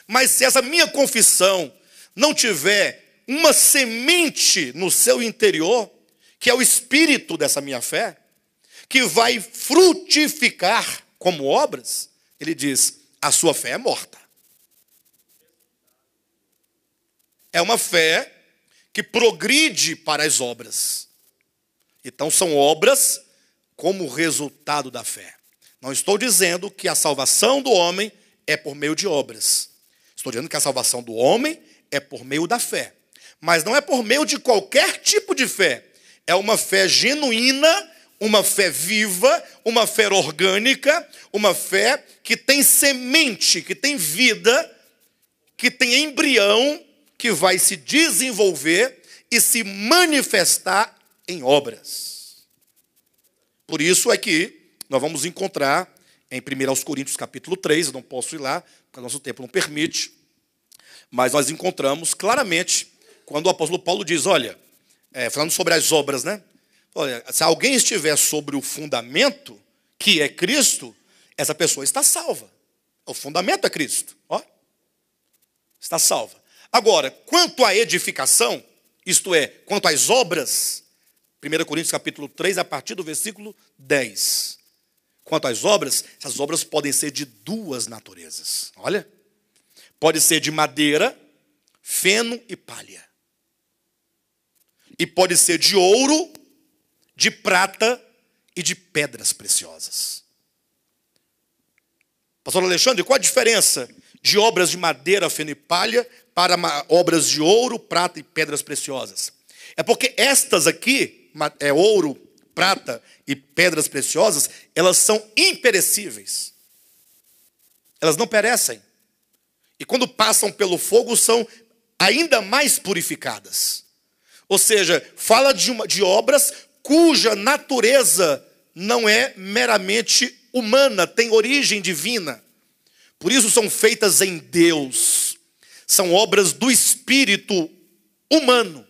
Mas se essa minha confissão não tiver uma semente no seu interior, que é o espírito dessa minha fé, que vai frutificar como obras, ele diz, a sua fé é morta. É uma fé que progride para as obras. Então são obras como resultado da fé. Não estou dizendo que a salvação do homem é por meio de obras. Estou dizendo que a salvação do homem é por meio da fé. Mas não é por meio de qualquer tipo de fé. É uma fé genuína, uma fé viva, uma fé orgânica, uma fé que tem semente, que tem vida, que tem embrião, que vai se desenvolver e se manifestar em obras. Por isso é que nós vamos encontrar em 1 Coríntios capítulo 3, eu não posso ir lá, porque o nosso tempo não permite, mas nós encontramos claramente, quando o apóstolo Paulo diz, olha, falando sobre as obras, né? Olha, se alguém estiver sobre o fundamento, que é Cristo, essa pessoa está salva. O fundamento é Cristo, ó. Está salva. Agora, quanto à edificação, Isto é, quanto às obras, 1 Coríntios capítulo 3, a partir do versículo 10. Quanto às obras, essas obras podem ser de duas naturezas. Olha, pode ser de madeira, feno e palha. E pode ser de ouro, de prata e de pedras preciosas. Pastor Alexandre, qual a diferença de obras de madeira, feno e palha para obras de ouro, prata e pedras preciosas? É porque estas aqui, ouro, prata e pedras preciosas, elas são imperecíveis. Elas não perecem. E quando passam pelo fogo, são ainda mais purificadas. Ou seja, fala de obras cuja natureza não é meramente humana, tem origem divina. Por isso são feitas em Deus. São obras do espírito humano,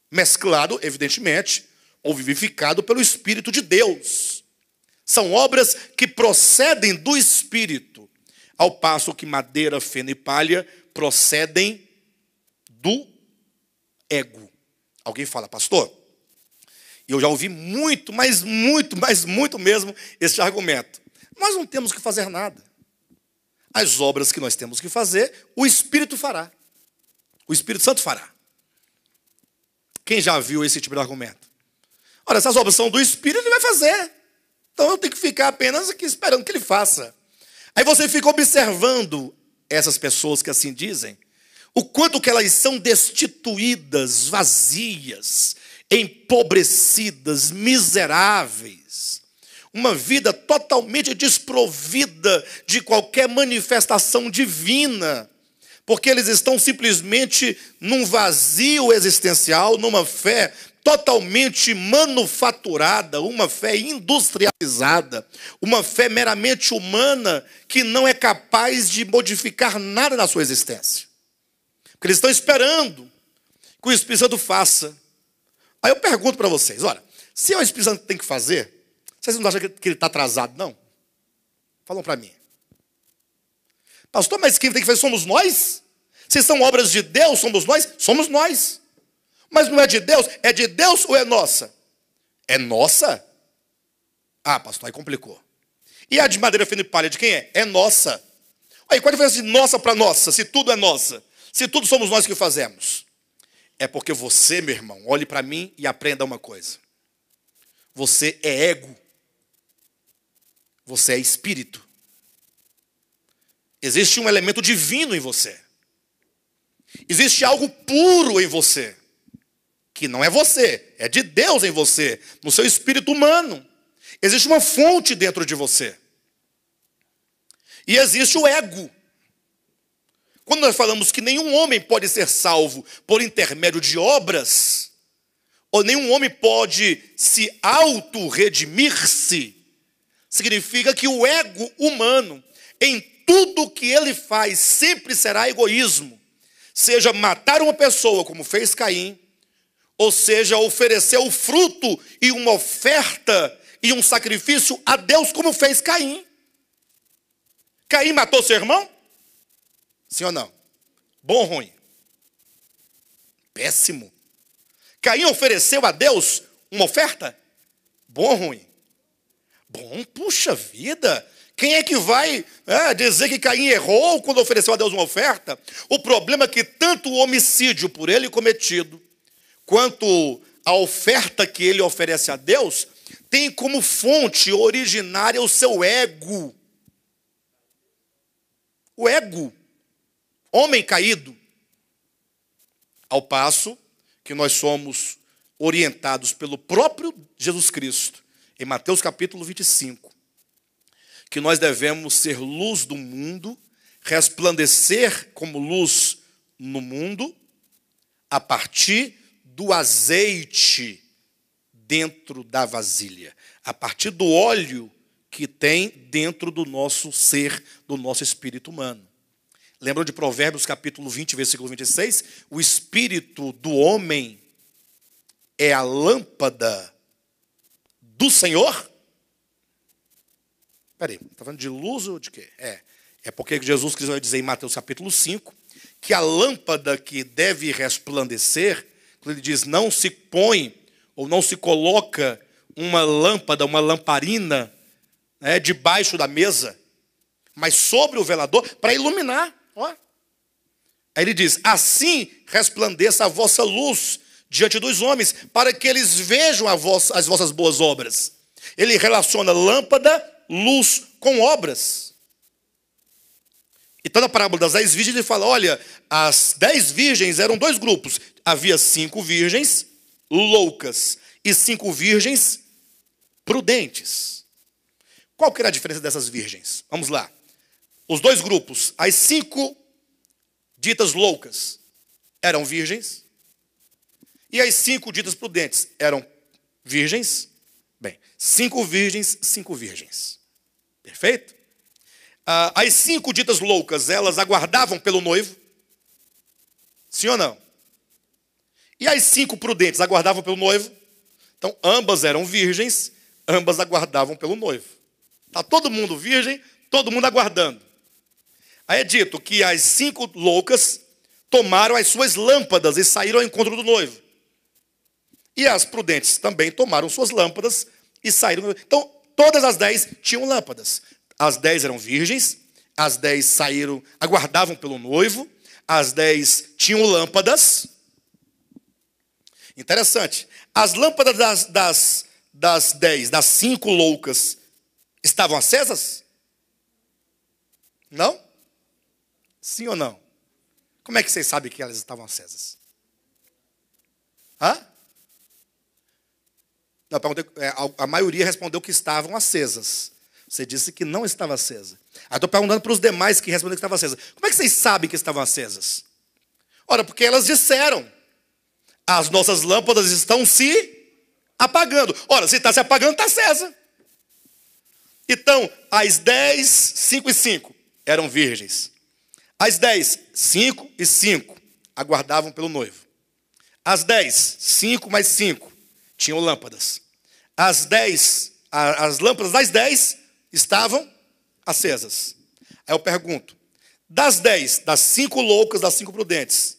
mesclado, evidentemente, ou vivificado pelo Espírito de Deus. São obras que procedem do Espírito, ao passo que madeira, feno e palha procedem do ego. Alguém fala, pastor? E eu já ouvi muito, mas muito mesmo esse argumento. Nós não temos que fazer nada. As obras que nós temos que fazer, o Espírito fará. O Espírito Santo fará. Quem já viu esse tipo de argumento? Ora, essas obras são do Espírito, ele vai fazer. Então eu tenho que ficar apenas aqui esperando que ele faça. Aí você fica observando essas pessoas que assim dizem, o quanto que elas são destituídas, vazias, empobrecidas, miseráveis. Uma vida totalmente desprovida de qualquer manifestação divina. Porque eles estão simplesmente num vazio existencial, numa fé totalmente manufaturada, uma fé industrializada, uma fé meramente humana que não é capaz de modificar nada na sua existência. Porque eles estão esperando que o Espírito Santo faça. Aí eu pergunto para vocês, olha, se o Espírito Santo tem que fazer, vocês não acham que ele está atrasado, não? Falam para mim. Pastor, mas quem tem que fazer somos nós? Se são obras de Deus, somos nós? Somos nós. Mas não é de Deus ou é nossa? É nossa? Ah, pastor, aí complicou. E a de madeira, feno e palha, de quem é? É nossa. Aí, qual a diferença de nossa para nossa, se tudo é nossa? Se tudo somos nós que fazemos? É porque você, meu irmão, olhe para mim e aprenda uma coisa. Você é ego. Você é espírito. Existe um elemento divino em você. Existe algo puro em você. Que não é você, é de Deus em você, no seu espírito humano. Existe uma fonte dentro de você. E existe o ego. Quando nós falamos que nenhum homem pode ser salvo por intermédio de obras, ou nenhum homem pode se auto-redimir-se, significa que o ego humano, em tudo que ele faz, sempre será egoísmo. Seja matar uma pessoa, como fez Caim, ou seja, oferecer o fruto e uma oferta e um sacrifício a Deus, como fez Caim. Caim matou seu irmão? Sim ou não? Bom ou ruim? Péssimo. Caim ofereceu a Deus uma oferta? Bom ou ruim? Bom, puxa vida. Quem é que vai dizer que Caim errou quando ofereceu a Deus uma oferta? O problema é que tanto o homicídio por ele cometido, quanto a oferta que ele oferece a Deus, tem como fonte originária o seu ego. O ego. Homem caído. Ao passo que nós somos orientados pelo próprio Jesus Cristo, em Mateus capítulo 25, que nós devemos ser luz do mundo, resplandecer como luz no mundo, a partir do azeite dentro da vasilha, a partir do óleo que tem dentro do nosso ser, do nosso espírito humano. Lembram de Provérbios capítulo 20, versículo 26? O espírito do homem é a lâmpada do Senhor? Peraí, está falando de luz ou de quê? É porque Jesus Cristo vai dizer em Mateus capítulo 5 que a lâmpada que deve resplandecer quando ele diz não se põe ou não se coloca uma lâmpada, uma lamparina, né, debaixo da mesa, mas sobre o velador, para iluminar. Ó. Aí ele diz, assim resplandeça a vossa luz diante dos homens, para que eles vejam as vossas boas obras. Ele relaciona lâmpada, luz com obras. Então, na parábola das 10 virgens, ele fala, olha, as 10 virgens eram 2 grupos. Havia 5 virgens loucas e 5 virgens prudentes. Qual que era a diferença dessas virgens? Vamos lá. Os 2 grupos, as 5 ditas loucas eram virgens e as 5 ditas prudentes eram virgens. Bem, 5 virgens, 5 virgens. Perfeito? As 5 ditas loucas, elas aguardavam pelo noivo? Sim ou não? E as 5 prudentes aguardavam pelo noivo? Então, ambas eram virgens, ambas aguardavam pelo noivo. Está todo mundo virgem, todo mundo aguardando. Aí é dito que as 5 loucas tomaram as suas lâmpadas e saíram ao encontro do noivo. E as prudentes também tomaram suas lâmpadas e saíram. Então, todas as 10 tinham lâmpadas. As 10 eram virgens, as 10 saíram, aguardavam pelo noivo, as 10 tinham lâmpadas. Interessante. As lâmpadas das 10, das 5 loucas, estavam acesas? Não? Sim ou não? Como é que vocês sabem que elas estavam acesas? Hã? Não, a maioria respondeu que estavam acesas. Você disse que não estava acesa. Aí estou perguntando para os demais que responderam que estava acesa. Como é que vocês sabem que estavam acesas? Ora, porque elas disseram, as nossas lâmpadas estão se apagando. Ora, se está se apagando, está acesa. Então, as 10, 5 e 5 eram virgens. As 10, 5 e 5 aguardavam pelo noivo. As 10, 5 mais 5 tinham lâmpadas. As lâmpadas das 10 estavam acesas. Aí eu pergunto, das 10, das 5 loucas, das 5 prudentes,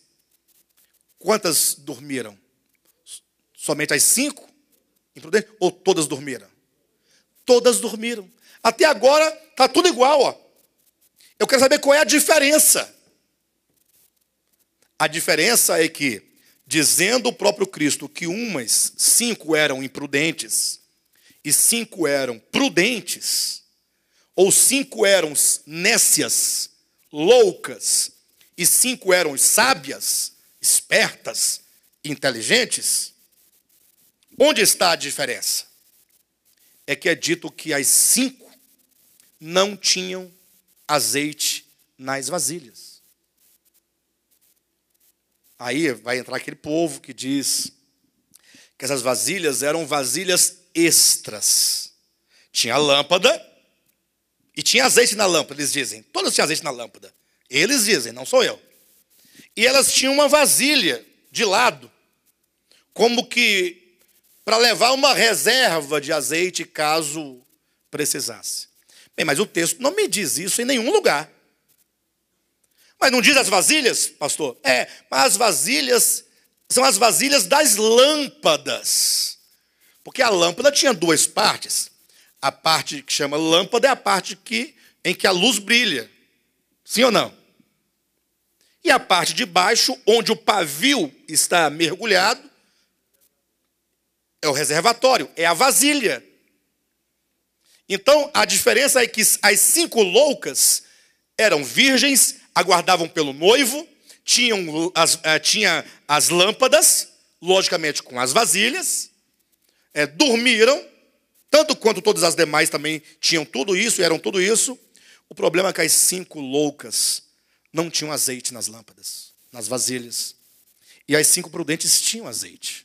quantas dormiram? Somente as 5 imprudentes? Ou todas dormiram? Todas dormiram. Até agora está tudo igual. Ó. Eu quero saber qual é a diferença. A diferença é que, dizendo o próprio Cristo que umas 5 eram imprudentes e 5 eram prudentes, ou 5 eram nécias, loucas, e 5 eram sábias, espertas, inteligentes, onde está a diferença? É que é dito que as 5 não tinham azeite nas vasilhas. Aí vai entrar aquele povo que diz que essas vasilhas eram vasilhas extras. Tinha lâmpada e tinha azeite na lâmpada, eles dizem. Todas tinham azeite na lâmpada. Eles dizem, não sou eu. E elas tinham uma vasilha de lado, como que para levar uma reserva de azeite caso precisasse. Bem, mas o texto não me diz isso em nenhum lugar. Mas não diz as vasilhas, pastor? Mas as vasilhas são as vasilhas das lâmpadas. Porque a lâmpada tinha 2 partes. A parte que chama lâmpada é a parte em que a luz brilha. Sim ou não? E a parte de baixo, onde o pavio está mergulhado, é o reservatório, é a vasilha. Então, a diferença é que as 5 loucas eram virgens, aguardavam pelo noivo, tinha as lâmpadas, logicamente com as vasilhas, dormiram, tanto quanto todas as demais também tinham tudo isso, eram tudo isso. O problema é que as 5 loucas não tinham azeite nas lâmpadas, nas vasilhas. E as 5 prudentes tinham azeite.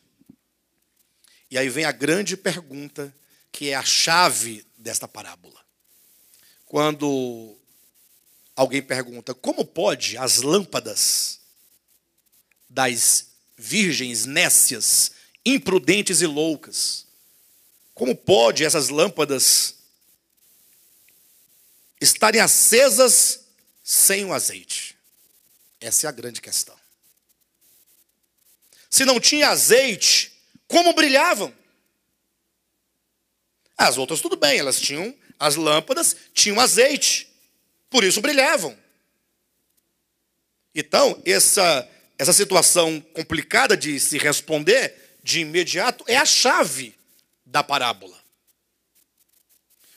E aí vem a grande pergunta, que é a chave desta parábola. Quando alguém pergunta, como pode as lâmpadas das virgens nécias, imprudentes e loucas, como pode essas lâmpadas estarem acesas sem o azeite? Essa é a grande questão. Se não tinha azeite, como brilhavam? As outras tudo bem, elas tinham as lâmpadas, tinham azeite, por isso brilhavam. Então, essa situação complicada de se responder de imediato é a chave da parábola.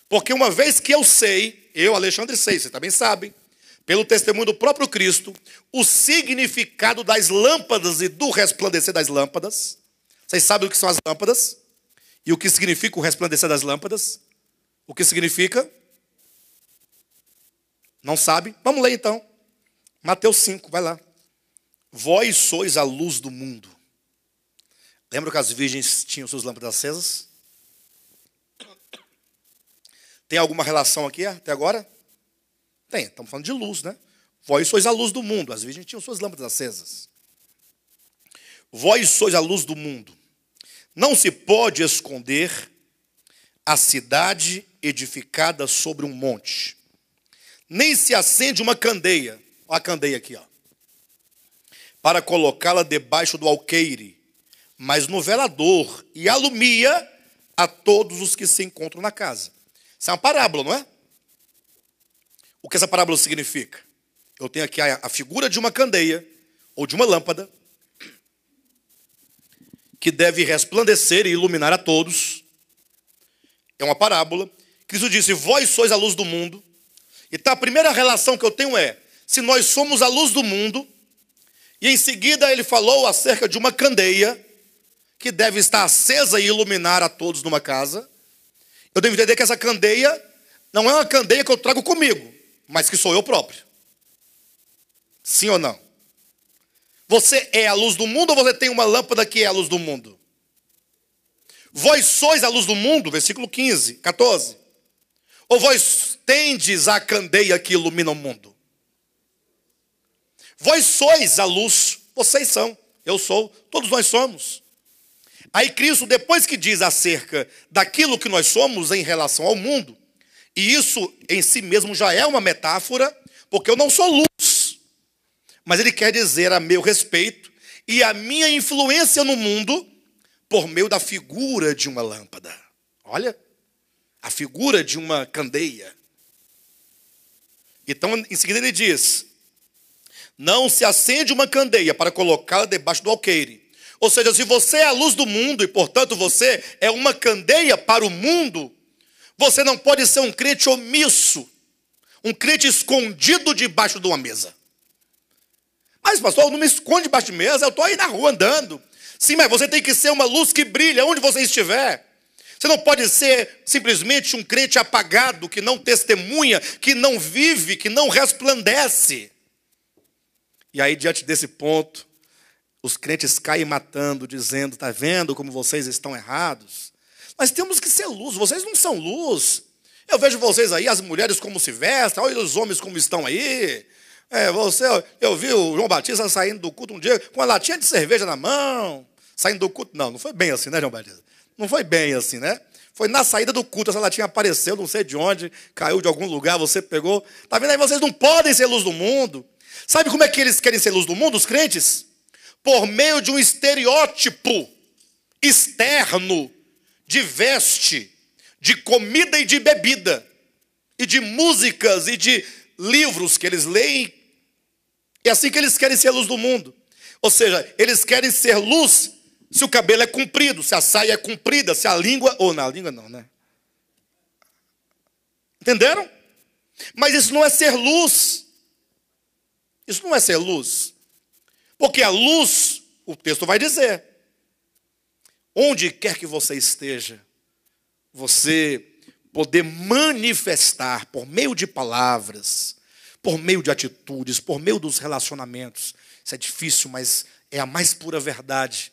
Porque uma vez que eu sei, eu, Alexandre, sei, vocês também sabem, pelo testemunho do próprio Cristo, o significado das lâmpadas e do resplandecer das lâmpadas. Vocês sabem o que são as lâmpadas? E o que significa o resplandecer das lâmpadas? O que significa? Não sabe? Vamos ler então. Mateus 5, vai lá. Vós sois a luz do mundo. Lembra que as virgens tinham suas lâmpadas acesas? Tem alguma relação aqui até agora? Tem, estamos falando de luz, né? Vós sois a luz do mundo. As virgens tinham suas lâmpadas acesas. Vós sois a luz do mundo. Não se pode esconder a cidade edificada sobre um monte. Nem se acende uma candeia. Olha a candeia aqui, ó. Para colocá-la debaixo do alqueire, mas no velador, e alumia a todos os que se encontram na casa. Isso é uma parábola, não é? O que essa parábola significa? Eu tenho aqui a figura de uma candeia, ou de uma lâmpada, que deve resplandecer e iluminar a todos. É uma parábola. Cristo disse, vós sois a luz do mundo. Então a primeira relação que eu tenho é, se nós somos a luz do mundo, e em seguida ele falou acerca de uma candeia, que deve estar acesa e iluminar a todos numa casa, eu devo entender que essa candeia não é uma candeia que eu trago comigo, mas que sou eu próprio. Sim ou não? Você é a luz do mundo ou você tem uma lâmpada que é a luz do mundo? Vós sois a luz do mundo, versículo 15, 14. Ou vós tendes a candeia que ilumina o mundo? Vós sois a luz, vocês são, eu sou, todos nós somos. Aí Cristo, depois que diz acerca daquilo que nós somos em relação ao mundo, e isso em si mesmo já é uma metáfora, porque eu não sou luz, mas ele quer dizer a meu respeito e a minha influência no mundo por meio da figura de uma lâmpada. Olha, a figura de uma candeia. Então, em seguida ele diz, não se acende uma candeia para colocá-la debaixo do alqueire. Ou seja, se você é a luz do mundo e, portanto, você é uma candeia para o mundo, você não pode ser um crente omisso, um crente escondido debaixo de uma mesa. Mas, pastor, eu não me esconde debaixo de mesa, eu estou aí na rua andando. Sim, mas você tem que ser uma luz que brilha onde você estiver. Você não pode ser simplesmente um crente apagado, que não testemunha, que não vive, que não resplandece. E aí, diante desse ponto, os crentes caem matando, dizendo, está vendo como vocês estão errados? Nós temos que ser luz, vocês não são luz. Eu vejo vocês aí, as mulheres como se vestem, olha os homens como estão aí. Eu vi o João Batista saindo do culto um dia com uma latinha de cerveja na mão. Saindo do culto, não foi bem assim, né, João Batista? Não foi bem assim, né? Foi na saída do culto, essa latinha apareceu, não sei de onde, caiu de algum lugar, você pegou. Está vendo aí, vocês não podem ser luz do mundo. Sabe como é que eles querem ser luz do mundo, os crentes? Por meio de um estereótipo externo de veste, de comida e de bebida, e de músicas e de livros que eles leem. É assim que eles querem ser luz do mundo. Ou seja, eles querem ser luz se o cabelo é comprido, se a saia é comprida, se a língua... Ou não, a língua não, né? Entenderam? Mas isso não é ser luz. Isso não é ser luz. Porque a luz, o texto vai dizer, onde quer que você esteja, você poder manifestar por meio de palavras, por meio de atitudes, por meio dos relacionamentos. Isso é difícil, mas é a mais pura verdade.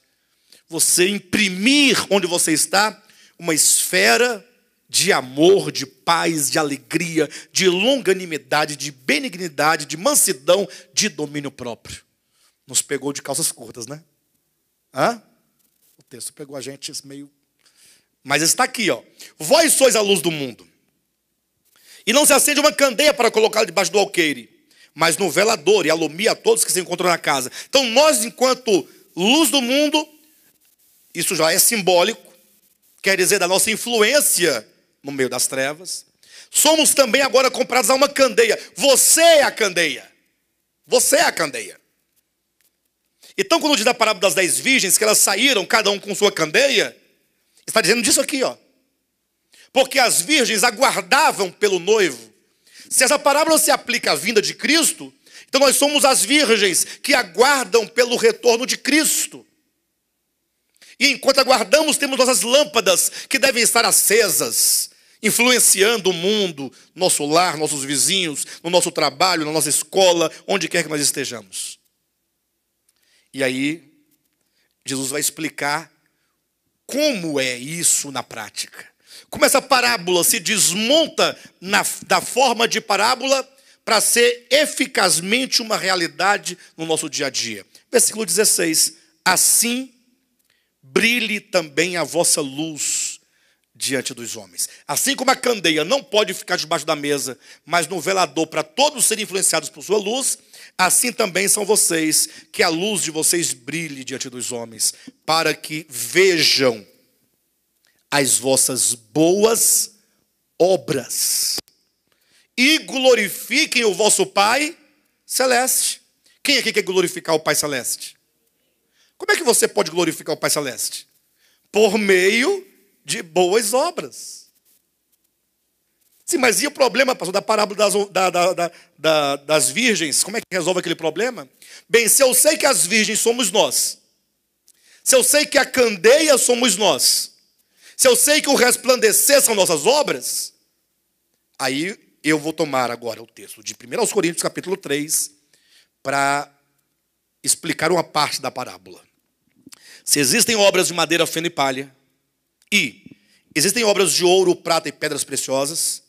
Você imprimir onde você está uma esfera de amor, de paz, de alegria, de longanimidade, de benignidade, de mansidão, de domínio próprio. Nos pegou de calças curtas, né? O texto pegou a gente meio... Mas está aqui, ó. Vós sois a luz do mundo. E não se acende uma candeia para colocá-la debaixo do alqueire, mas no velador, e alumia a todos que se encontram na casa. Então nós, enquanto luz do mundo, isso já é simbólico, quer dizer da nossa influência no meio das trevas. Somos também agora comparados a uma candeia. Você é a candeia. Você é a candeia. Então, quando diz a parábola das 10 virgens, que elas saíram, cada um com sua candeia, está dizendo disso aqui, ó. Porque as virgens aguardavam pelo noivo. Se essa parábola se aplica à vinda de Cristo, então nós somos as virgens que aguardam pelo retorno de Cristo. E enquanto aguardamos, temos nossas lâmpadas que devem estar acesas, influenciando o mundo, nosso lar, nossos vizinhos, no nosso trabalho, na nossa escola, onde quer que nós estejamos. E aí, Jesus vai explicar como é isso na prática. Como essa parábola se desmonta da forma de parábola para ser eficazmente uma realidade no nosso dia a dia. Versículo 16. Assim brilhe também a vossa luz diante dos homens. Assim como a candeia não pode ficar debaixo da mesa, mas no velador para todos serem influenciados por sua luz, assim também são vocês, que a luz de vocês brilhe diante dos homens, para que vejam as vossas boas obras e glorifiquem o vosso Pai Celeste. Quem aqui quer glorificar o Pai Celeste? Como é que você pode glorificar o Pai Celeste? Por meio de boas obras. Sim, mas e o problema, pastor, da parábola das virgens? Como é que resolve aquele problema? Bem, se eu sei que as virgens somos nós, se eu sei que a candeia somos nós, se eu sei que o resplandecer são nossas obras, aí eu vou tomar agora o texto de 1 Coríntios capítulo 3 para explicar uma parte da parábola. Se existem obras de madeira, feno e palha, e existem obras de ouro, prata e pedras preciosas,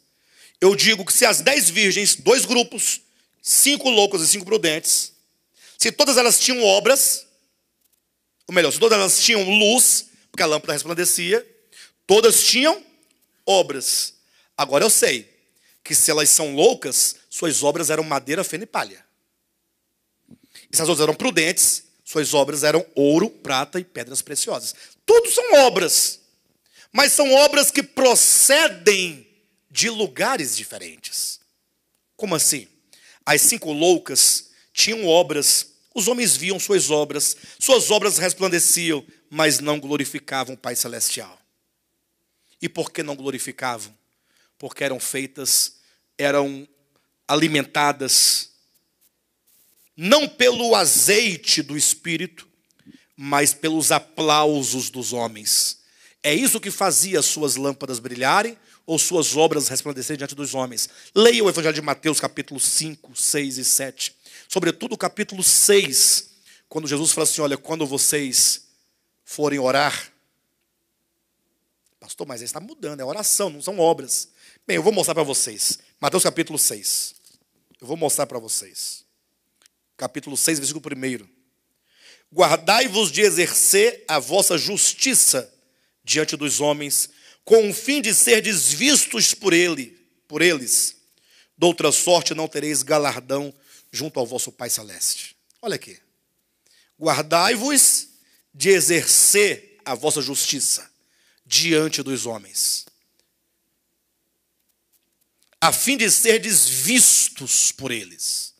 eu digo que se as 10 virgens, 2 grupos, 5 loucos e 5 prudentes, se todas elas tinham obras, ou melhor, se todas elas tinham luz, porque a lâmpada resplandecia, todas tinham obras. Agora eu sei que se elas são loucas, suas obras eram madeira, feno e palha. E se as outras eram prudentes, suas obras eram ouro, prata e pedras preciosas. Tudo são obras, mas são obras que procedem de lugares diferentes. Como assim? As 5 loucas tinham obras, os homens viam suas obras resplandeciam, mas não glorificavam o Pai Celestial. E por que não glorificavam? Porque eram alimentadas não pelo azeite do Espírito, mas pelos aplausos dos homens. É isso que fazia suas lâmpadas brilharem, ou suas obras resplandecerem diante dos homens. Leia o Evangelho de Mateus, capítulo 5, 6 e 7. Sobretudo o capítulo 6, quando Jesus fala assim, olha, quando vocês forem orar, pastor, mas aí está mudando, é oração, não são obras. Bem, eu vou mostrar para vocês. Mateus capítulo 6. Eu vou mostrar para vocês. Capítulo 6, versículo 1. Guardai-vos de exercer a vossa justiça diante dos homens, com o fim de serdes vistos por eles. De outra sorte não tereis galardão junto ao vosso Pai Celeste. Olha aqui. Guardai-vos de exercer a vossa justiça diante dos homens, a fim de serdes vistos por eles.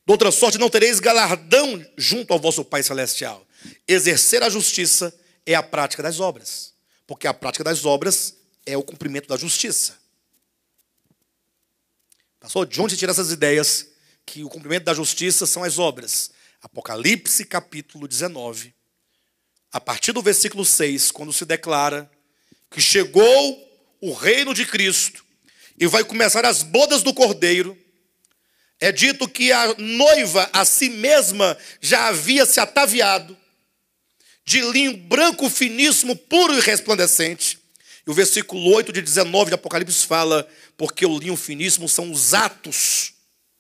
De outra sorte não tereis galardão junto ao vosso Pai Celestial. Exercer a justiça é a prática das obras, porque a prática das obras é o cumprimento da justiça. Pastor, de onde se tira essas ideias que o cumprimento da justiça são as obras? Apocalipse capítulo 19, a partir do versículo 6, quando se declara que chegou o reino de Cristo e vai começar as bodas do Cordeiro, é dito que a noiva a si mesma já havia se ataviado de linho branco finíssimo, puro e resplandecente. E o versículo 8 de 19 de Apocalipse fala, porque o linho finíssimo são os atos.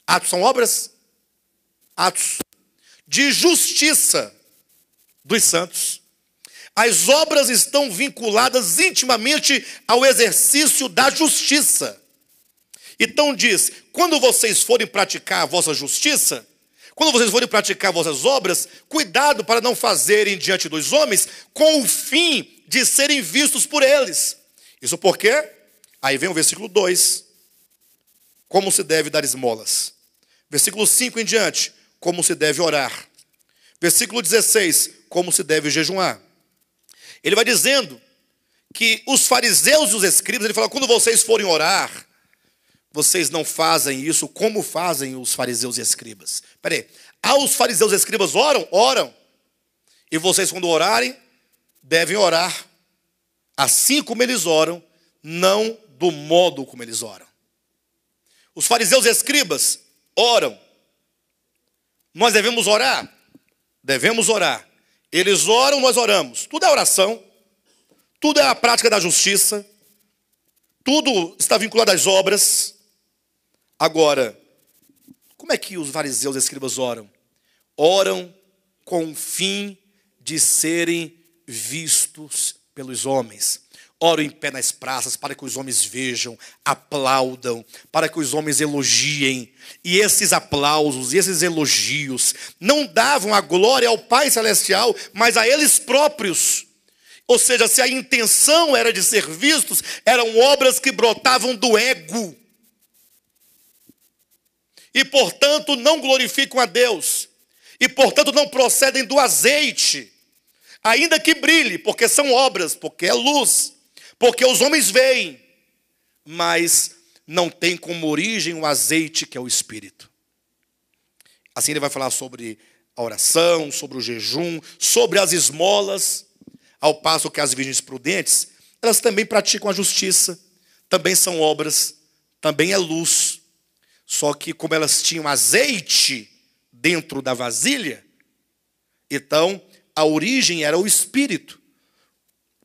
Atos são obras? Atos de justiça dos santos. As obras estão vinculadas intimamente ao exercício da justiça. Então diz, quando vocês forem praticar a vossa justiça, Quando vocês forem praticar vossas obras, cuidado para não fazerem diante dos homens com o fim de serem vistos por eles. Isso porque, aí vem o versículo 2, como se deve dar esmolas. Versículo 5 em diante, como se deve orar. Versículo 16, como se deve jejuar. Ele vai dizendo que os fariseus e os escribas, ele fala, quando vocês forem orar, vocês não fazem isso como fazem os fariseus e escribas. Espera aí, os fariseus e escribas oram? Oram. E vocês quando orarem, devem orar assim como eles oram, não do modo como eles oram. Os fariseus e escribas oram. Nós devemos orar? Devemos orar. Eles oram, nós oramos. Tudo é oração. Tudo é a prática da justiça. Tudo está vinculado às obras. Agora, como é que os fariseus e escribas oram? Oram com o fim de serem vistos pelos homens. Oram em pé nas praças para que os homens vejam, aplaudam, para que os homens elogiem. E esses aplausos e esses elogios não davam a glória ao Pai Celestial, mas a eles próprios. Ou seja, se a intenção era de ser vistos, eram obras que brotavam do ego. E, portanto, não glorificam a Deus. E, portanto, não procedem do azeite. Ainda que brilhe, porque são obras, porque é luz, porque os homens veem. Mas não tem como origem o azeite que é o Espírito. Assim ele vai falar sobre a oração, sobre o jejum, sobre as esmolas. Ao passo que as virgens prudentes, elas também praticam a justiça. Também são obras, também é luz. Só que como elas tinham azeite dentro da vasilha, então a origem era o Espírito.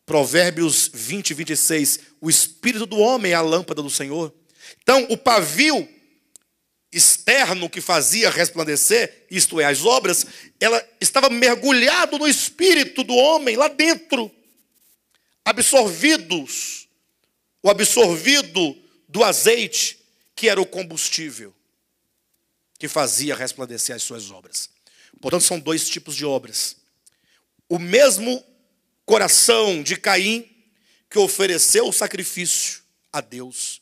Provérbios 20, 26, o Espírito do homem é a lâmpada do Senhor. Então o pavio externo que fazia resplandecer, isto é, as obras, ela estava mergulhado no Espírito do homem, lá dentro, absorvidos, o absorvido do azeite, que era o combustível que fazia resplandecer as suas obras. Portanto, são dois tipos de obras. O mesmo coração de Caim, que ofereceu o sacrifício a Deus,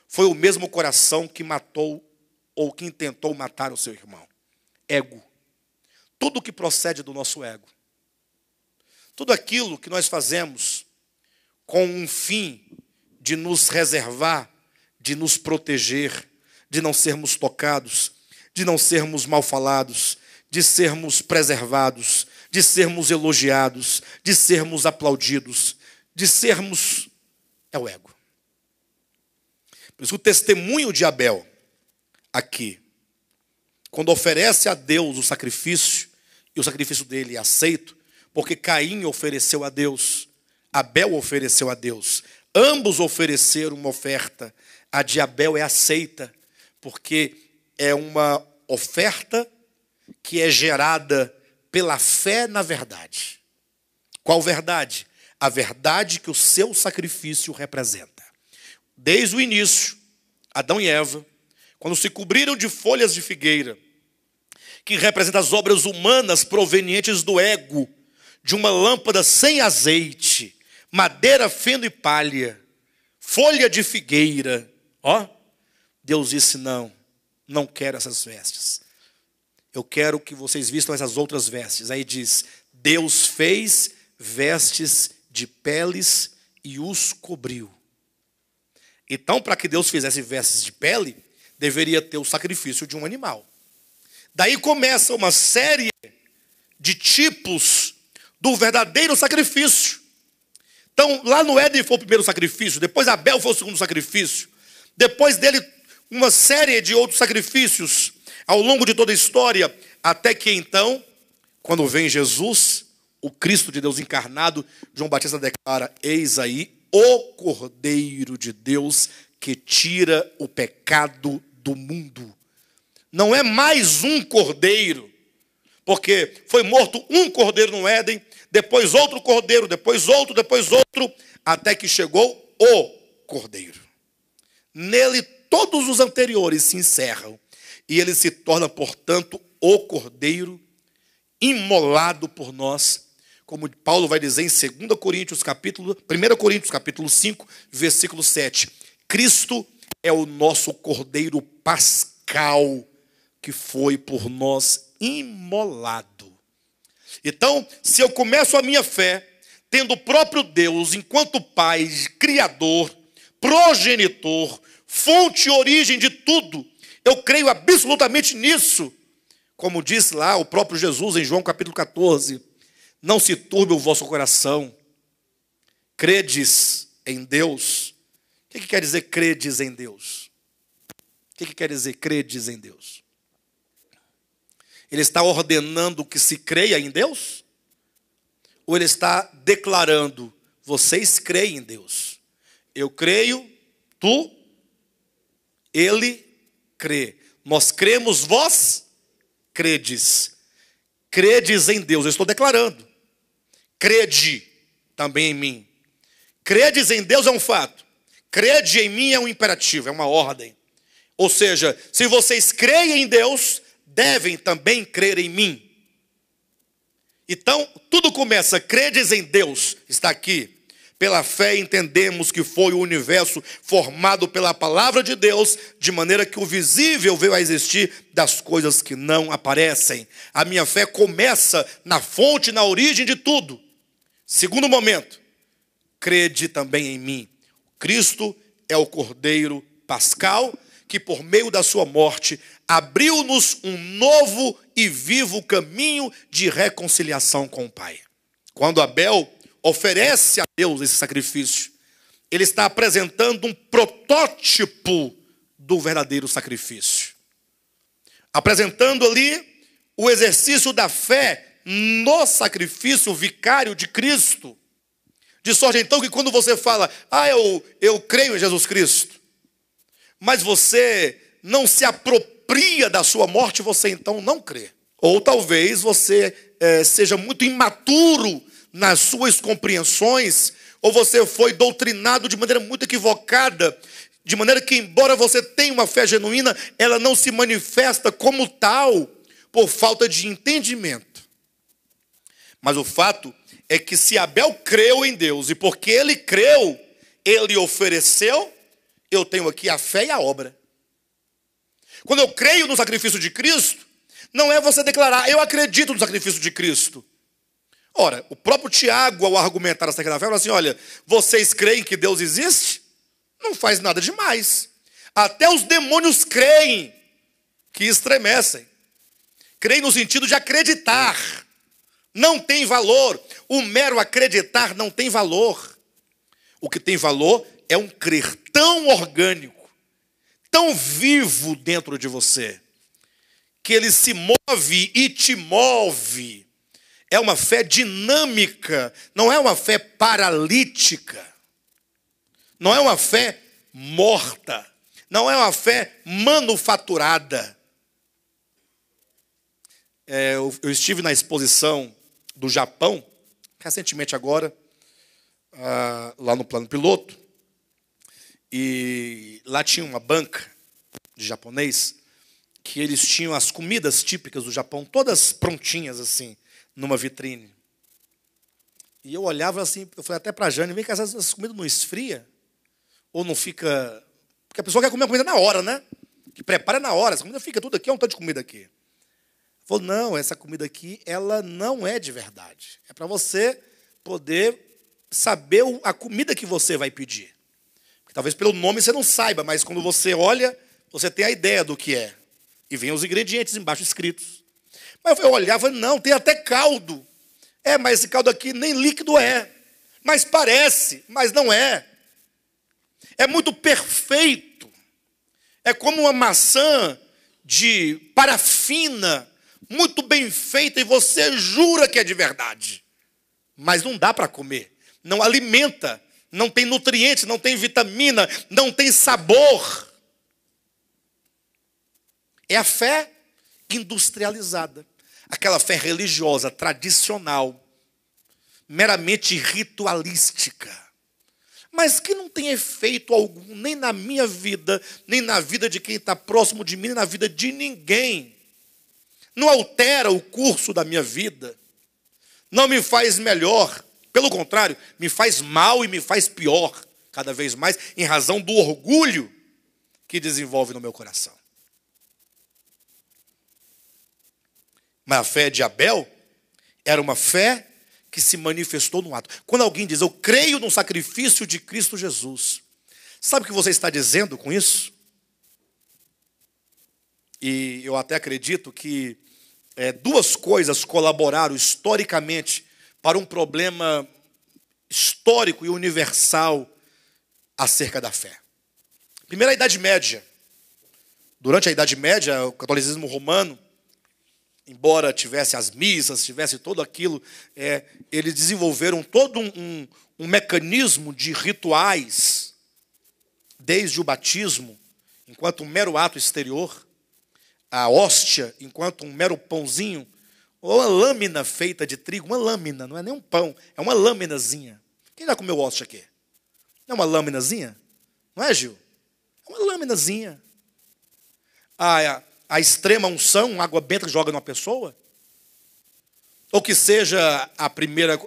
foi o mesmo coração que matou ou que intentou matar o seu irmão. Ego. Tudo que procede do nosso ego. Tudo aquilo que nós fazemos com um fim de nos reservar, de nos proteger, de não sermos tocados, de não sermos mal falados, de sermos preservados, de sermos elogiados, de sermos aplaudidos, de sermos... é o ego. Por isso o testemunho de Abel, aqui, quando oferece a Deus o sacrifício, e o sacrifício dele é aceito, porque Caim ofereceu a Deus, Abel ofereceu a Deus, ambos ofereceram uma oferta. A de Abel é aceita, porque é uma oferta que é gerada pela fé na verdade. Qual verdade? A verdade que o seu sacrifício representa. Desde o início, Adão e Eva, quando se cobriram de folhas de figueira, que representa as obras humanas provenientes do ego, de uma lâmpada sem azeite, madeira, feno e palha, folha de figueira, Deus disse, não quero essas vestes. Eu quero que vocês vistam essas outras vestes. Aí diz, Deus fez vestes de peles e os cobriu. Então, para que Deus fizesse vestes de pele, deveria ter o sacrifício de um animal. Daí começa uma série de tipos do verdadeiro sacrifício. Então, lá no Éden foi o primeiro sacrifício, depois Abel foi o segundo sacrifício, depois dele uma série de outros sacrifícios ao longo de toda a história, até que então, quando vem Jesus, o Cristo de Deus encarnado, João Batista declara, eis aí o Cordeiro de Deus que tira o pecado do mundo. Não é mais um cordeiro, porque foi morto um cordeiro no Éden, depois outro cordeiro, depois outro, até que chegou o cordeiro. Nele todos os anteriores se encerram, e ele se torna, portanto, o Cordeiro imolado por nós, como Paulo vai dizer em 1 Coríntios capítulo 5, versículo 7. Cristo é o nosso Cordeiro pascal, que foi por nós imolado. Então, se eu começo a minha fé tendo o próprio Deus enquanto Pai, Criador, progenitor, fonte e origem de tudo, eu creio absolutamente nisso. Como diz lá o próprio Jesus em João capítulo 14, não se turbe o vosso coração, credes em Deus. O que quer dizer credes em Deus? O que quer dizer credes em Deus? Ele está ordenando que se creia em Deus? Ou ele está declarando, vocês creem em Deus? Eu creio, tu, ele crê. Nós cremos, vós credes. Credes em Deus, eu estou declarando. Crede também em mim. Credes em Deus é um fato. Crede em mim é um imperativo, é uma ordem. Ou seja, se vocês creem em Deus, devem também crer em mim. Então, tudo começa, credes em Deus, está aqui. Pela fé entendemos que foi o universo formado pela palavra de Deus, de maneira que o visível veio a existir das coisas que não aparecem. A minha fé começa na fonte, na origem de tudo. Segundo momento, crede também em mim. Cristo é o Cordeiro pascal, que por meio da sua morte abriu-nos um novo e vivo caminho de reconciliação com o Pai. Quando Abel oferece a Deus esse sacrifício, ele está apresentando um protótipo do verdadeiro sacrifício. Apresentando ali o exercício da fé no sacrifício vicário de Cristo. De sorte então que quando você fala, eu creio em Jesus Cristo, mas você não se apropria da sua morte, você então não crê. Ou talvez você seja muito imaturo nas suas compreensões, ou você foi doutrinado de maneira muito equivocada, de maneira que, embora você tenha uma fé genuína, ela não se manifesta como tal, por falta de entendimento. Mas o fato é que se Abel creu em Deus, e porque ele creu, ele ofereceu, eu tenho aqui a fé e a obra. Quando eu creio no sacrifício de Cristo, não é você declarar, eu acredito no sacrifício de Cristo. Ora, o próprio Tiago, ao argumentar essa questão da fé, fala assim, olha, vocês creem que Deus existe? Não faz nada demais. Até os demônios creem, que estremecem. Creem no sentido de acreditar. Não tem valor. O mero acreditar não tem valor. O que tem valor é um crer tão orgânico, tão vivo dentro de você, que ele se move e te move. É uma fé dinâmica, não é uma fé paralítica, não é uma fé morta, não é uma fé manufaturada. Eu estive na exposição do Japão, recentemente agora, lá no Plano Piloto, e lá tinha uma banca de japonês, que eles tinham as comidas típicas do Japão, todas prontinhas assim, numa vitrine. E eu olhava assim, eu falei até para a Jane, vem que essas comidas não esfria? Ou não fica... Porque a pessoa quer comer a comida na hora, né? Que prepara na hora, essa comida fica tudo aqui, é um tanto de comida aqui. Falou, não, essa comida aqui, ela não é de verdade. É para você poder saber a comida que você vai pedir. Porque talvez pelo nome você não saiba, mas quando você olha, você tem a ideia do que é. E vem os ingredientes embaixo escritos. Mas eu olhava, não, tem até caldo. Mas esse caldo aqui nem líquido é. Mas parece, mas não é. É muito perfeito. É como uma maçã de parafina, muito bem feita, e você jura que é de verdade. Mas não dá para comer. Não alimenta, não tem nutrientes, não tem vitamina, não tem sabor. É a fé industrializada. Aquela fé religiosa, tradicional, meramente ritualística, mas que não tem efeito algum, nem na minha vida, nem na vida de quem está próximo de mim, nem na vida de ninguém. não altera o curso da minha vida, não me faz melhor, pelo contrário, me faz mal e me faz pior, cada vez mais, em razão do orgulho que desenvolve no meu coração. Mas a fé de Abel era uma fé que se manifestou no ato. Quando alguém diz, eu creio no sacrifício de Cristo Jesus, sabe o que você está dizendo com isso? E eu até acredito que duas coisas colaboraram historicamente para um problema histórico e universal acerca da fé. Primeiro, a Idade Média. Durante a Idade Média, o catolicismo romano, embora tivesse as missas, tivesse tudo aquilo, eles desenvolveram todo um mecanismo de rituais, desde o batismo, enquanto um mero ato exterior, a hóstia, enquanto um mero pãozinho, ou uma lâmina feita de trigo, uma lâmina, não é nem um pão, é uma lâminazinha. Quem já comeu hóstia aqui? Não é uma lâminazinha? Não é, Gil? É uma lâminazinha. A extrema unção, água benta que joga numa pessoa, ou que seja a primeira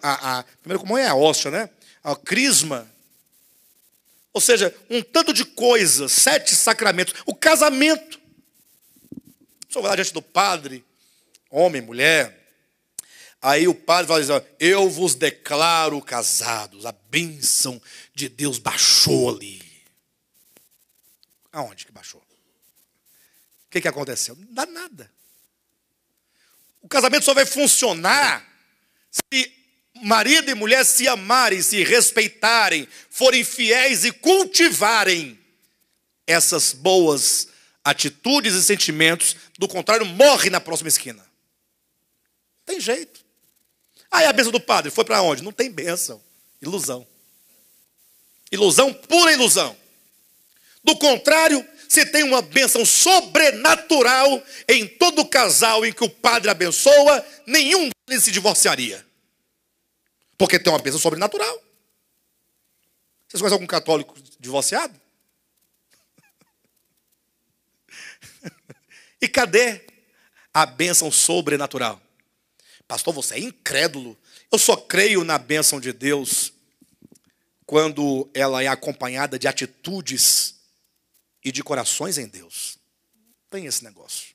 como é a hóstia, né? A crisma, ou seja, um tanto de coisas, 7 sacramentos, o casamento. Só vai lá diante do padre, homem, mulher, aí o padre vai dizer, eu vos declaro casados, a bênção de Deus baixou ali. Aonde que baixou? O que aconteceu? Não dá nada. O casamento só vai funcionar se marido e mulher se amarem, se respeitarem, forem fiéis e cultivarem essas boas atitudes e sentimentos. Do contrário, morre na próxima esquina. Não tem jeito. Aí a bênção do padre foi para onde? Não tem bênção. Ilusão. Ilusão, pura ilusão. Do contrário, se tem uma bênção sobrenatural em todo casal em que o padre abençoa, nenhum deles se divorciaria. Porque tem uma bênção sobrenatural. Vocês conhecem algum católico divorciado? E cadê a bênção sobrenatural? Pastor, você é incrédulo. Eu só creio na bênção de Deus quando ela é acompanhada de atitudes e de corações em Deus. Não tem esse negócio.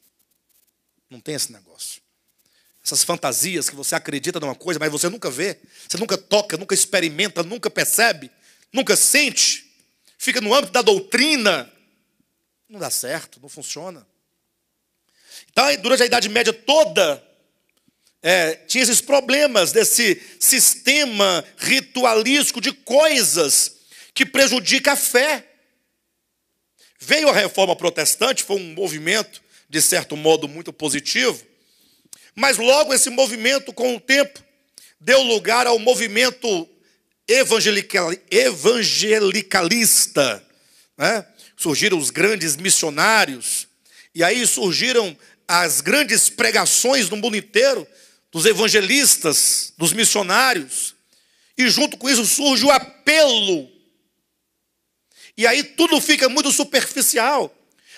Não tem esse negócio. Essas fantasias que você acredita numa coisa, mas você nunca vê, você nunca toca, nunca experimenta, nunca percebe, nunca sente, fica no âmbito da doutrina, não dá certo, não funciona. Então, durante a Idade Média toda, tinha esses problemas desse sistema ritualístico de coisas que prejudica a fé. Veio a Reforma Protestante, foi um movimento, de certo modo, muito positivo, mas logo esse movimento, com o tempo, deu lugar ao movimento evangelicalista, né? Surgiram os grandes missionários, e aí surgiram as grandes pregações no mundo inteiro, dos evangelistas, dos missionários, e junto com isso surge o apelo. E aí tudo fica muito superficial.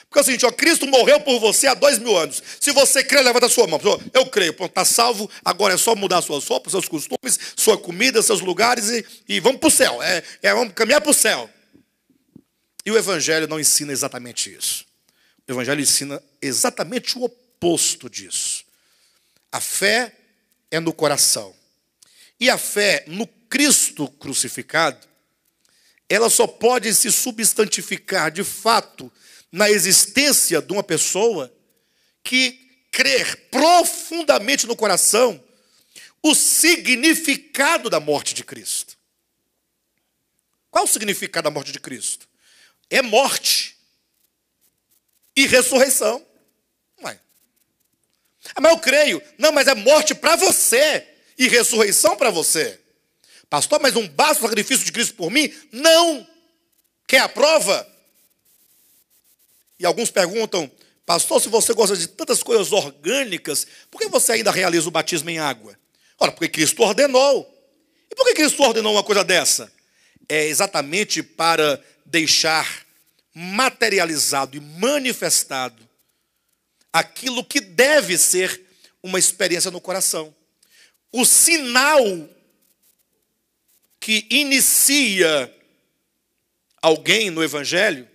Porque é o seguinte, Cristo morreu por você há 2000 anos. Se você crê, levanta a sua mão. Eu creio, está salvo, agora é só mudar suas roupas, seus costumes, sua comida, seus lugares e vamos para o céu. Vamos caminhar para o céu. E o Evangelho não ensina exatamente isso. O Evangelho ensina exatamente o oposto disso. A fé é no coração. E a fé no Cristo crucificado, ela só pode se substantificar de fato na existência de uma pessoa que crer profundamente no coração o significado da morte de Cristo. Qual o significado da morte de Cristo? É morte e ressurreição. Mas eu creio. Não, mas é morte para você e ressurreição para você. Pastor, mas não basta o sacrifício de Cristo por mim? Não. Quer a prova? E alguns perguntam, pastor, se você gosta de tantas coisas orgânicas, por que você ainda realiza o batismo em água? Ora, porque Cristo ordenou. E por que Cristo ordenou uma coisa dessa? É exatamente para deixar materializado e manifestado aquilo que deve ser uma experiência no coração. O sinal que inicia alguém no evangelho,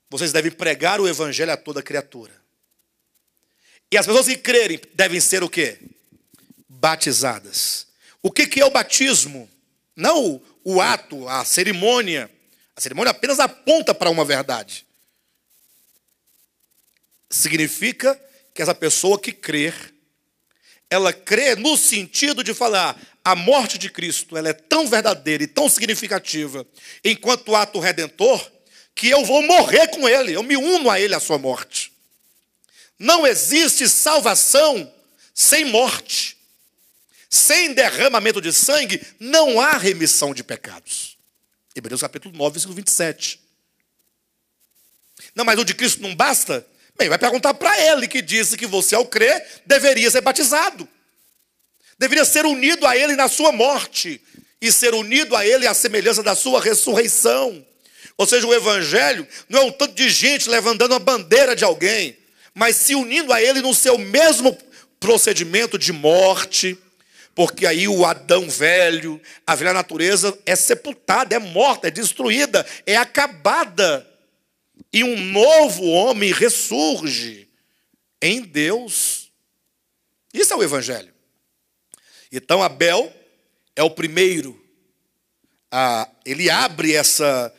vocês devem pregar o evangelho a toda criatura. E as pessoas que crerem devem ser o quê? Batizadas. O que é o batismo? Não o ato, a cerimônia. A cerimônia apenas aponta para uma verdade. Significa que essa pessoa que crer, ela crê no sentido de falar, a morte de Cristo, ela é tão verdadeira e tão significativa, enquanto ato redentor, que eu vou morrer com ele, eu me uno a ele à sua morte. Não existe salvação sem morte. Sem derramamento de sangue, não há remissão de pecados. Hebreus capítulo 9, versículo 27. Não, mas o de Cristo não basta? Bem, vai perguntar para ele que disse que você, ao crer, deveria ser batizado. Deveria ser unido a ele na sua morte. E ser unido a ele à semelhança da sua ressurreição. Ou seja, o evangelho não é um tanto de gente levantando a bandeira de alguém, mas se unindo a ele no seu mesmo procedimento de morte, porque aí o Adão velho, a velha natureza é sepultada, é morta, é destruída, é acabada. E um novo homem ressurge em Deus. Isso é o evangelho. Então Abel é o primeiro. Ele abre essa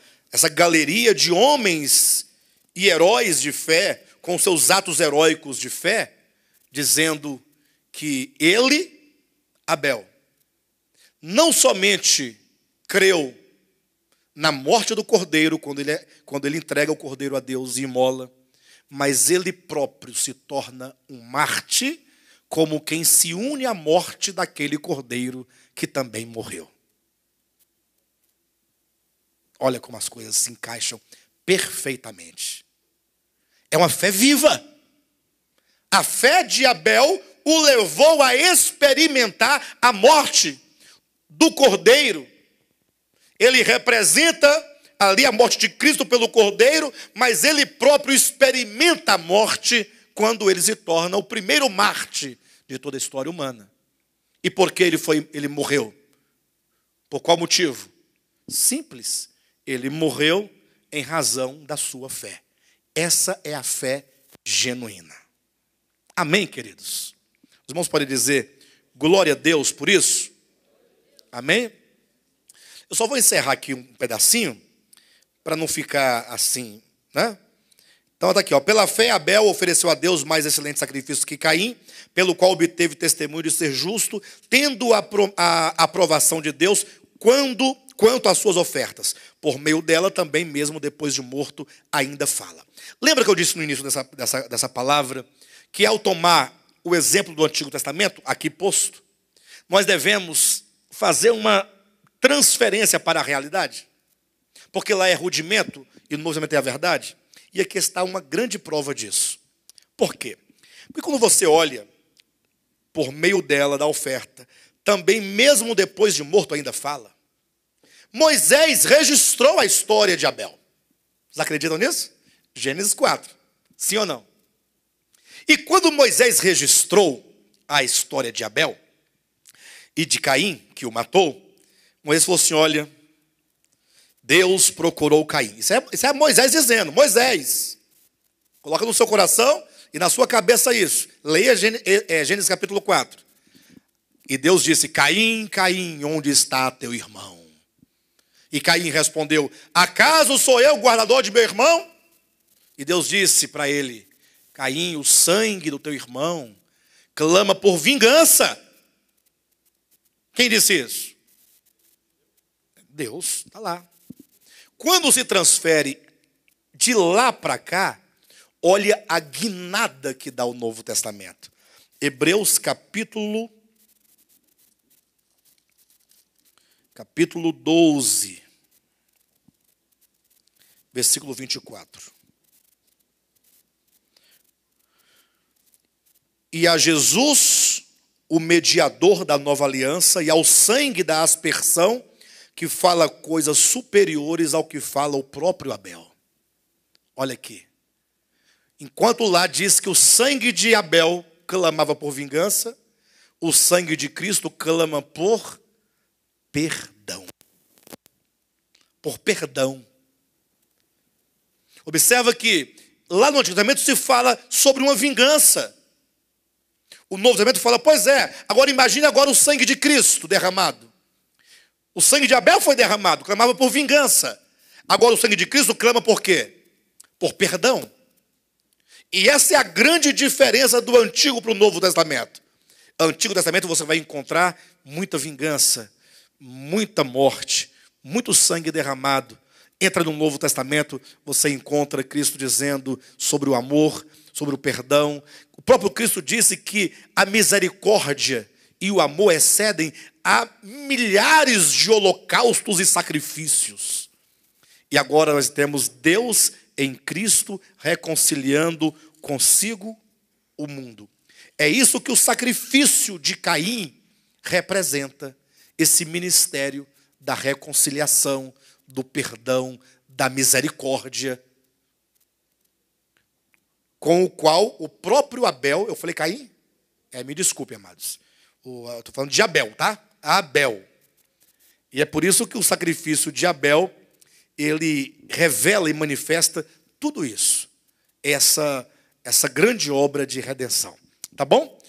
galeria de homens e heróis de fé, com seus atos heróicos de fé, dizendo que ele, Abel, não somente creu na morte do cordeiro, quando ele entrega o cordeiro a Deus e imola, mas ele próprio se torna um mártir, como quem se une à morte daquele cordeiro que também morreu. Olha como as coisas se encaixam perfeitamente. É uma fé viva. A fé de Abel o levou a experimentar a morte do cordeiro. Ele representa ali a morte de Cristo pelo cordeiro, mas ele próprio experimenta a morte quando ele se torna o primeiro mártir de toda a história humana. E por que ele morreu? Por qual motivo? Simples. Ele morreu em razão da sua fé. Essa é a fé genuína. Amém, queridos? Os irmãos podem dizer glória a Deus por isso? Amém? Eu só vou encerrar aqui um pedacinho, para não ficar assim, né? Então está aqui, ó. Pela fé Abel ofereceu a Deus mais excelente sacrifício que Caim, pelo qual obteve testemunho de ser justo, tendo a aprovação de Deus quanto às suas ofertas. Por meio dela também, mesmo depois de morto, ainda fala. Lembra que eu disse no início dessa palavra, que ao tomar o exemplo do Antigo Testamento, aqui posto, nós devemos fazer uma transferência para a realidade? Porque lá é rudimento e no Novo Testamento é a verdade. E aqui está uma grande prova disso. Por quê? Porque quando você olha, por meio dela, da oferta, também mesmo depois de morto ainda fala. Moisés registrou a história de Abel. Vocês acreditam nisso? Gênesis 4. Sim ou não? E quando Moisés registrou a história de Abel e de Caim, que o matou, Moisés falou assim, olha, Deus procurou Caim. Isso é Moisés dizendo, Moisés, coloca no seu coração e na sua cabeça isso. Leia Gênesis capítulo 4. E Deus disse, Caim, Caim, onde está teu irmão? E Caim respondeu, acaso sou eu o guardador de meu irmão? E Deus disse para ele, Caim, o sangue do teu irmão clama por vingança. Quem disse isso? Deus, está lá. Quando se transfere de lá para cá, olha a guinada que dá o Novo Testamento. Hebreus capítulo 12, versículo 24. E a Jesus, o mediador da nova aliança, e ao sangue da aspersão, que fala coisas superiores ao que fala o próprio Abel. Olha aqui. Enquanto lá diz que o sangue de Abel clamava por vingança, o sangue de Cristo clama por perdão. Por perdão. Observa que lá no Antigo Testamento se fala sobre uma vingança. O Novo Testamento fala, pois é, agora imagine agora o sangue de Cristo derramado. O sangue de Abel foi derramado, clamava por vingança. Agora o sangue de Cristo clama por quê? Por perdão. E essa é a grande diferença do Antigo para o Novo Testamento. No Antigo Testamento você vai encontrar muita vingança, muita morte, muito sangue derramado. Entra no Novo Testamento, você encontra Cristo dizendo sobre o amor, sobre o perdão. O próprio Cristo disse que a misericórdia e o amor excedem a milhares de holocaustos e sacrifícios. E agora nós temos Deus em Cristo reconciliando consigo o mundo. É isso que o sacrifício de Caim representa, esse ministério da reconciliação, do perdão, da misericórdia, com o qual o próprio Abel, eu falei Caim? Me desculpe, amados. Estou falando de Abel, tá? Abel. E é por isso que o sacrifício de Abel, ele revela e manifesta tudo isso. Essa grande obra de redenção. Tá bom?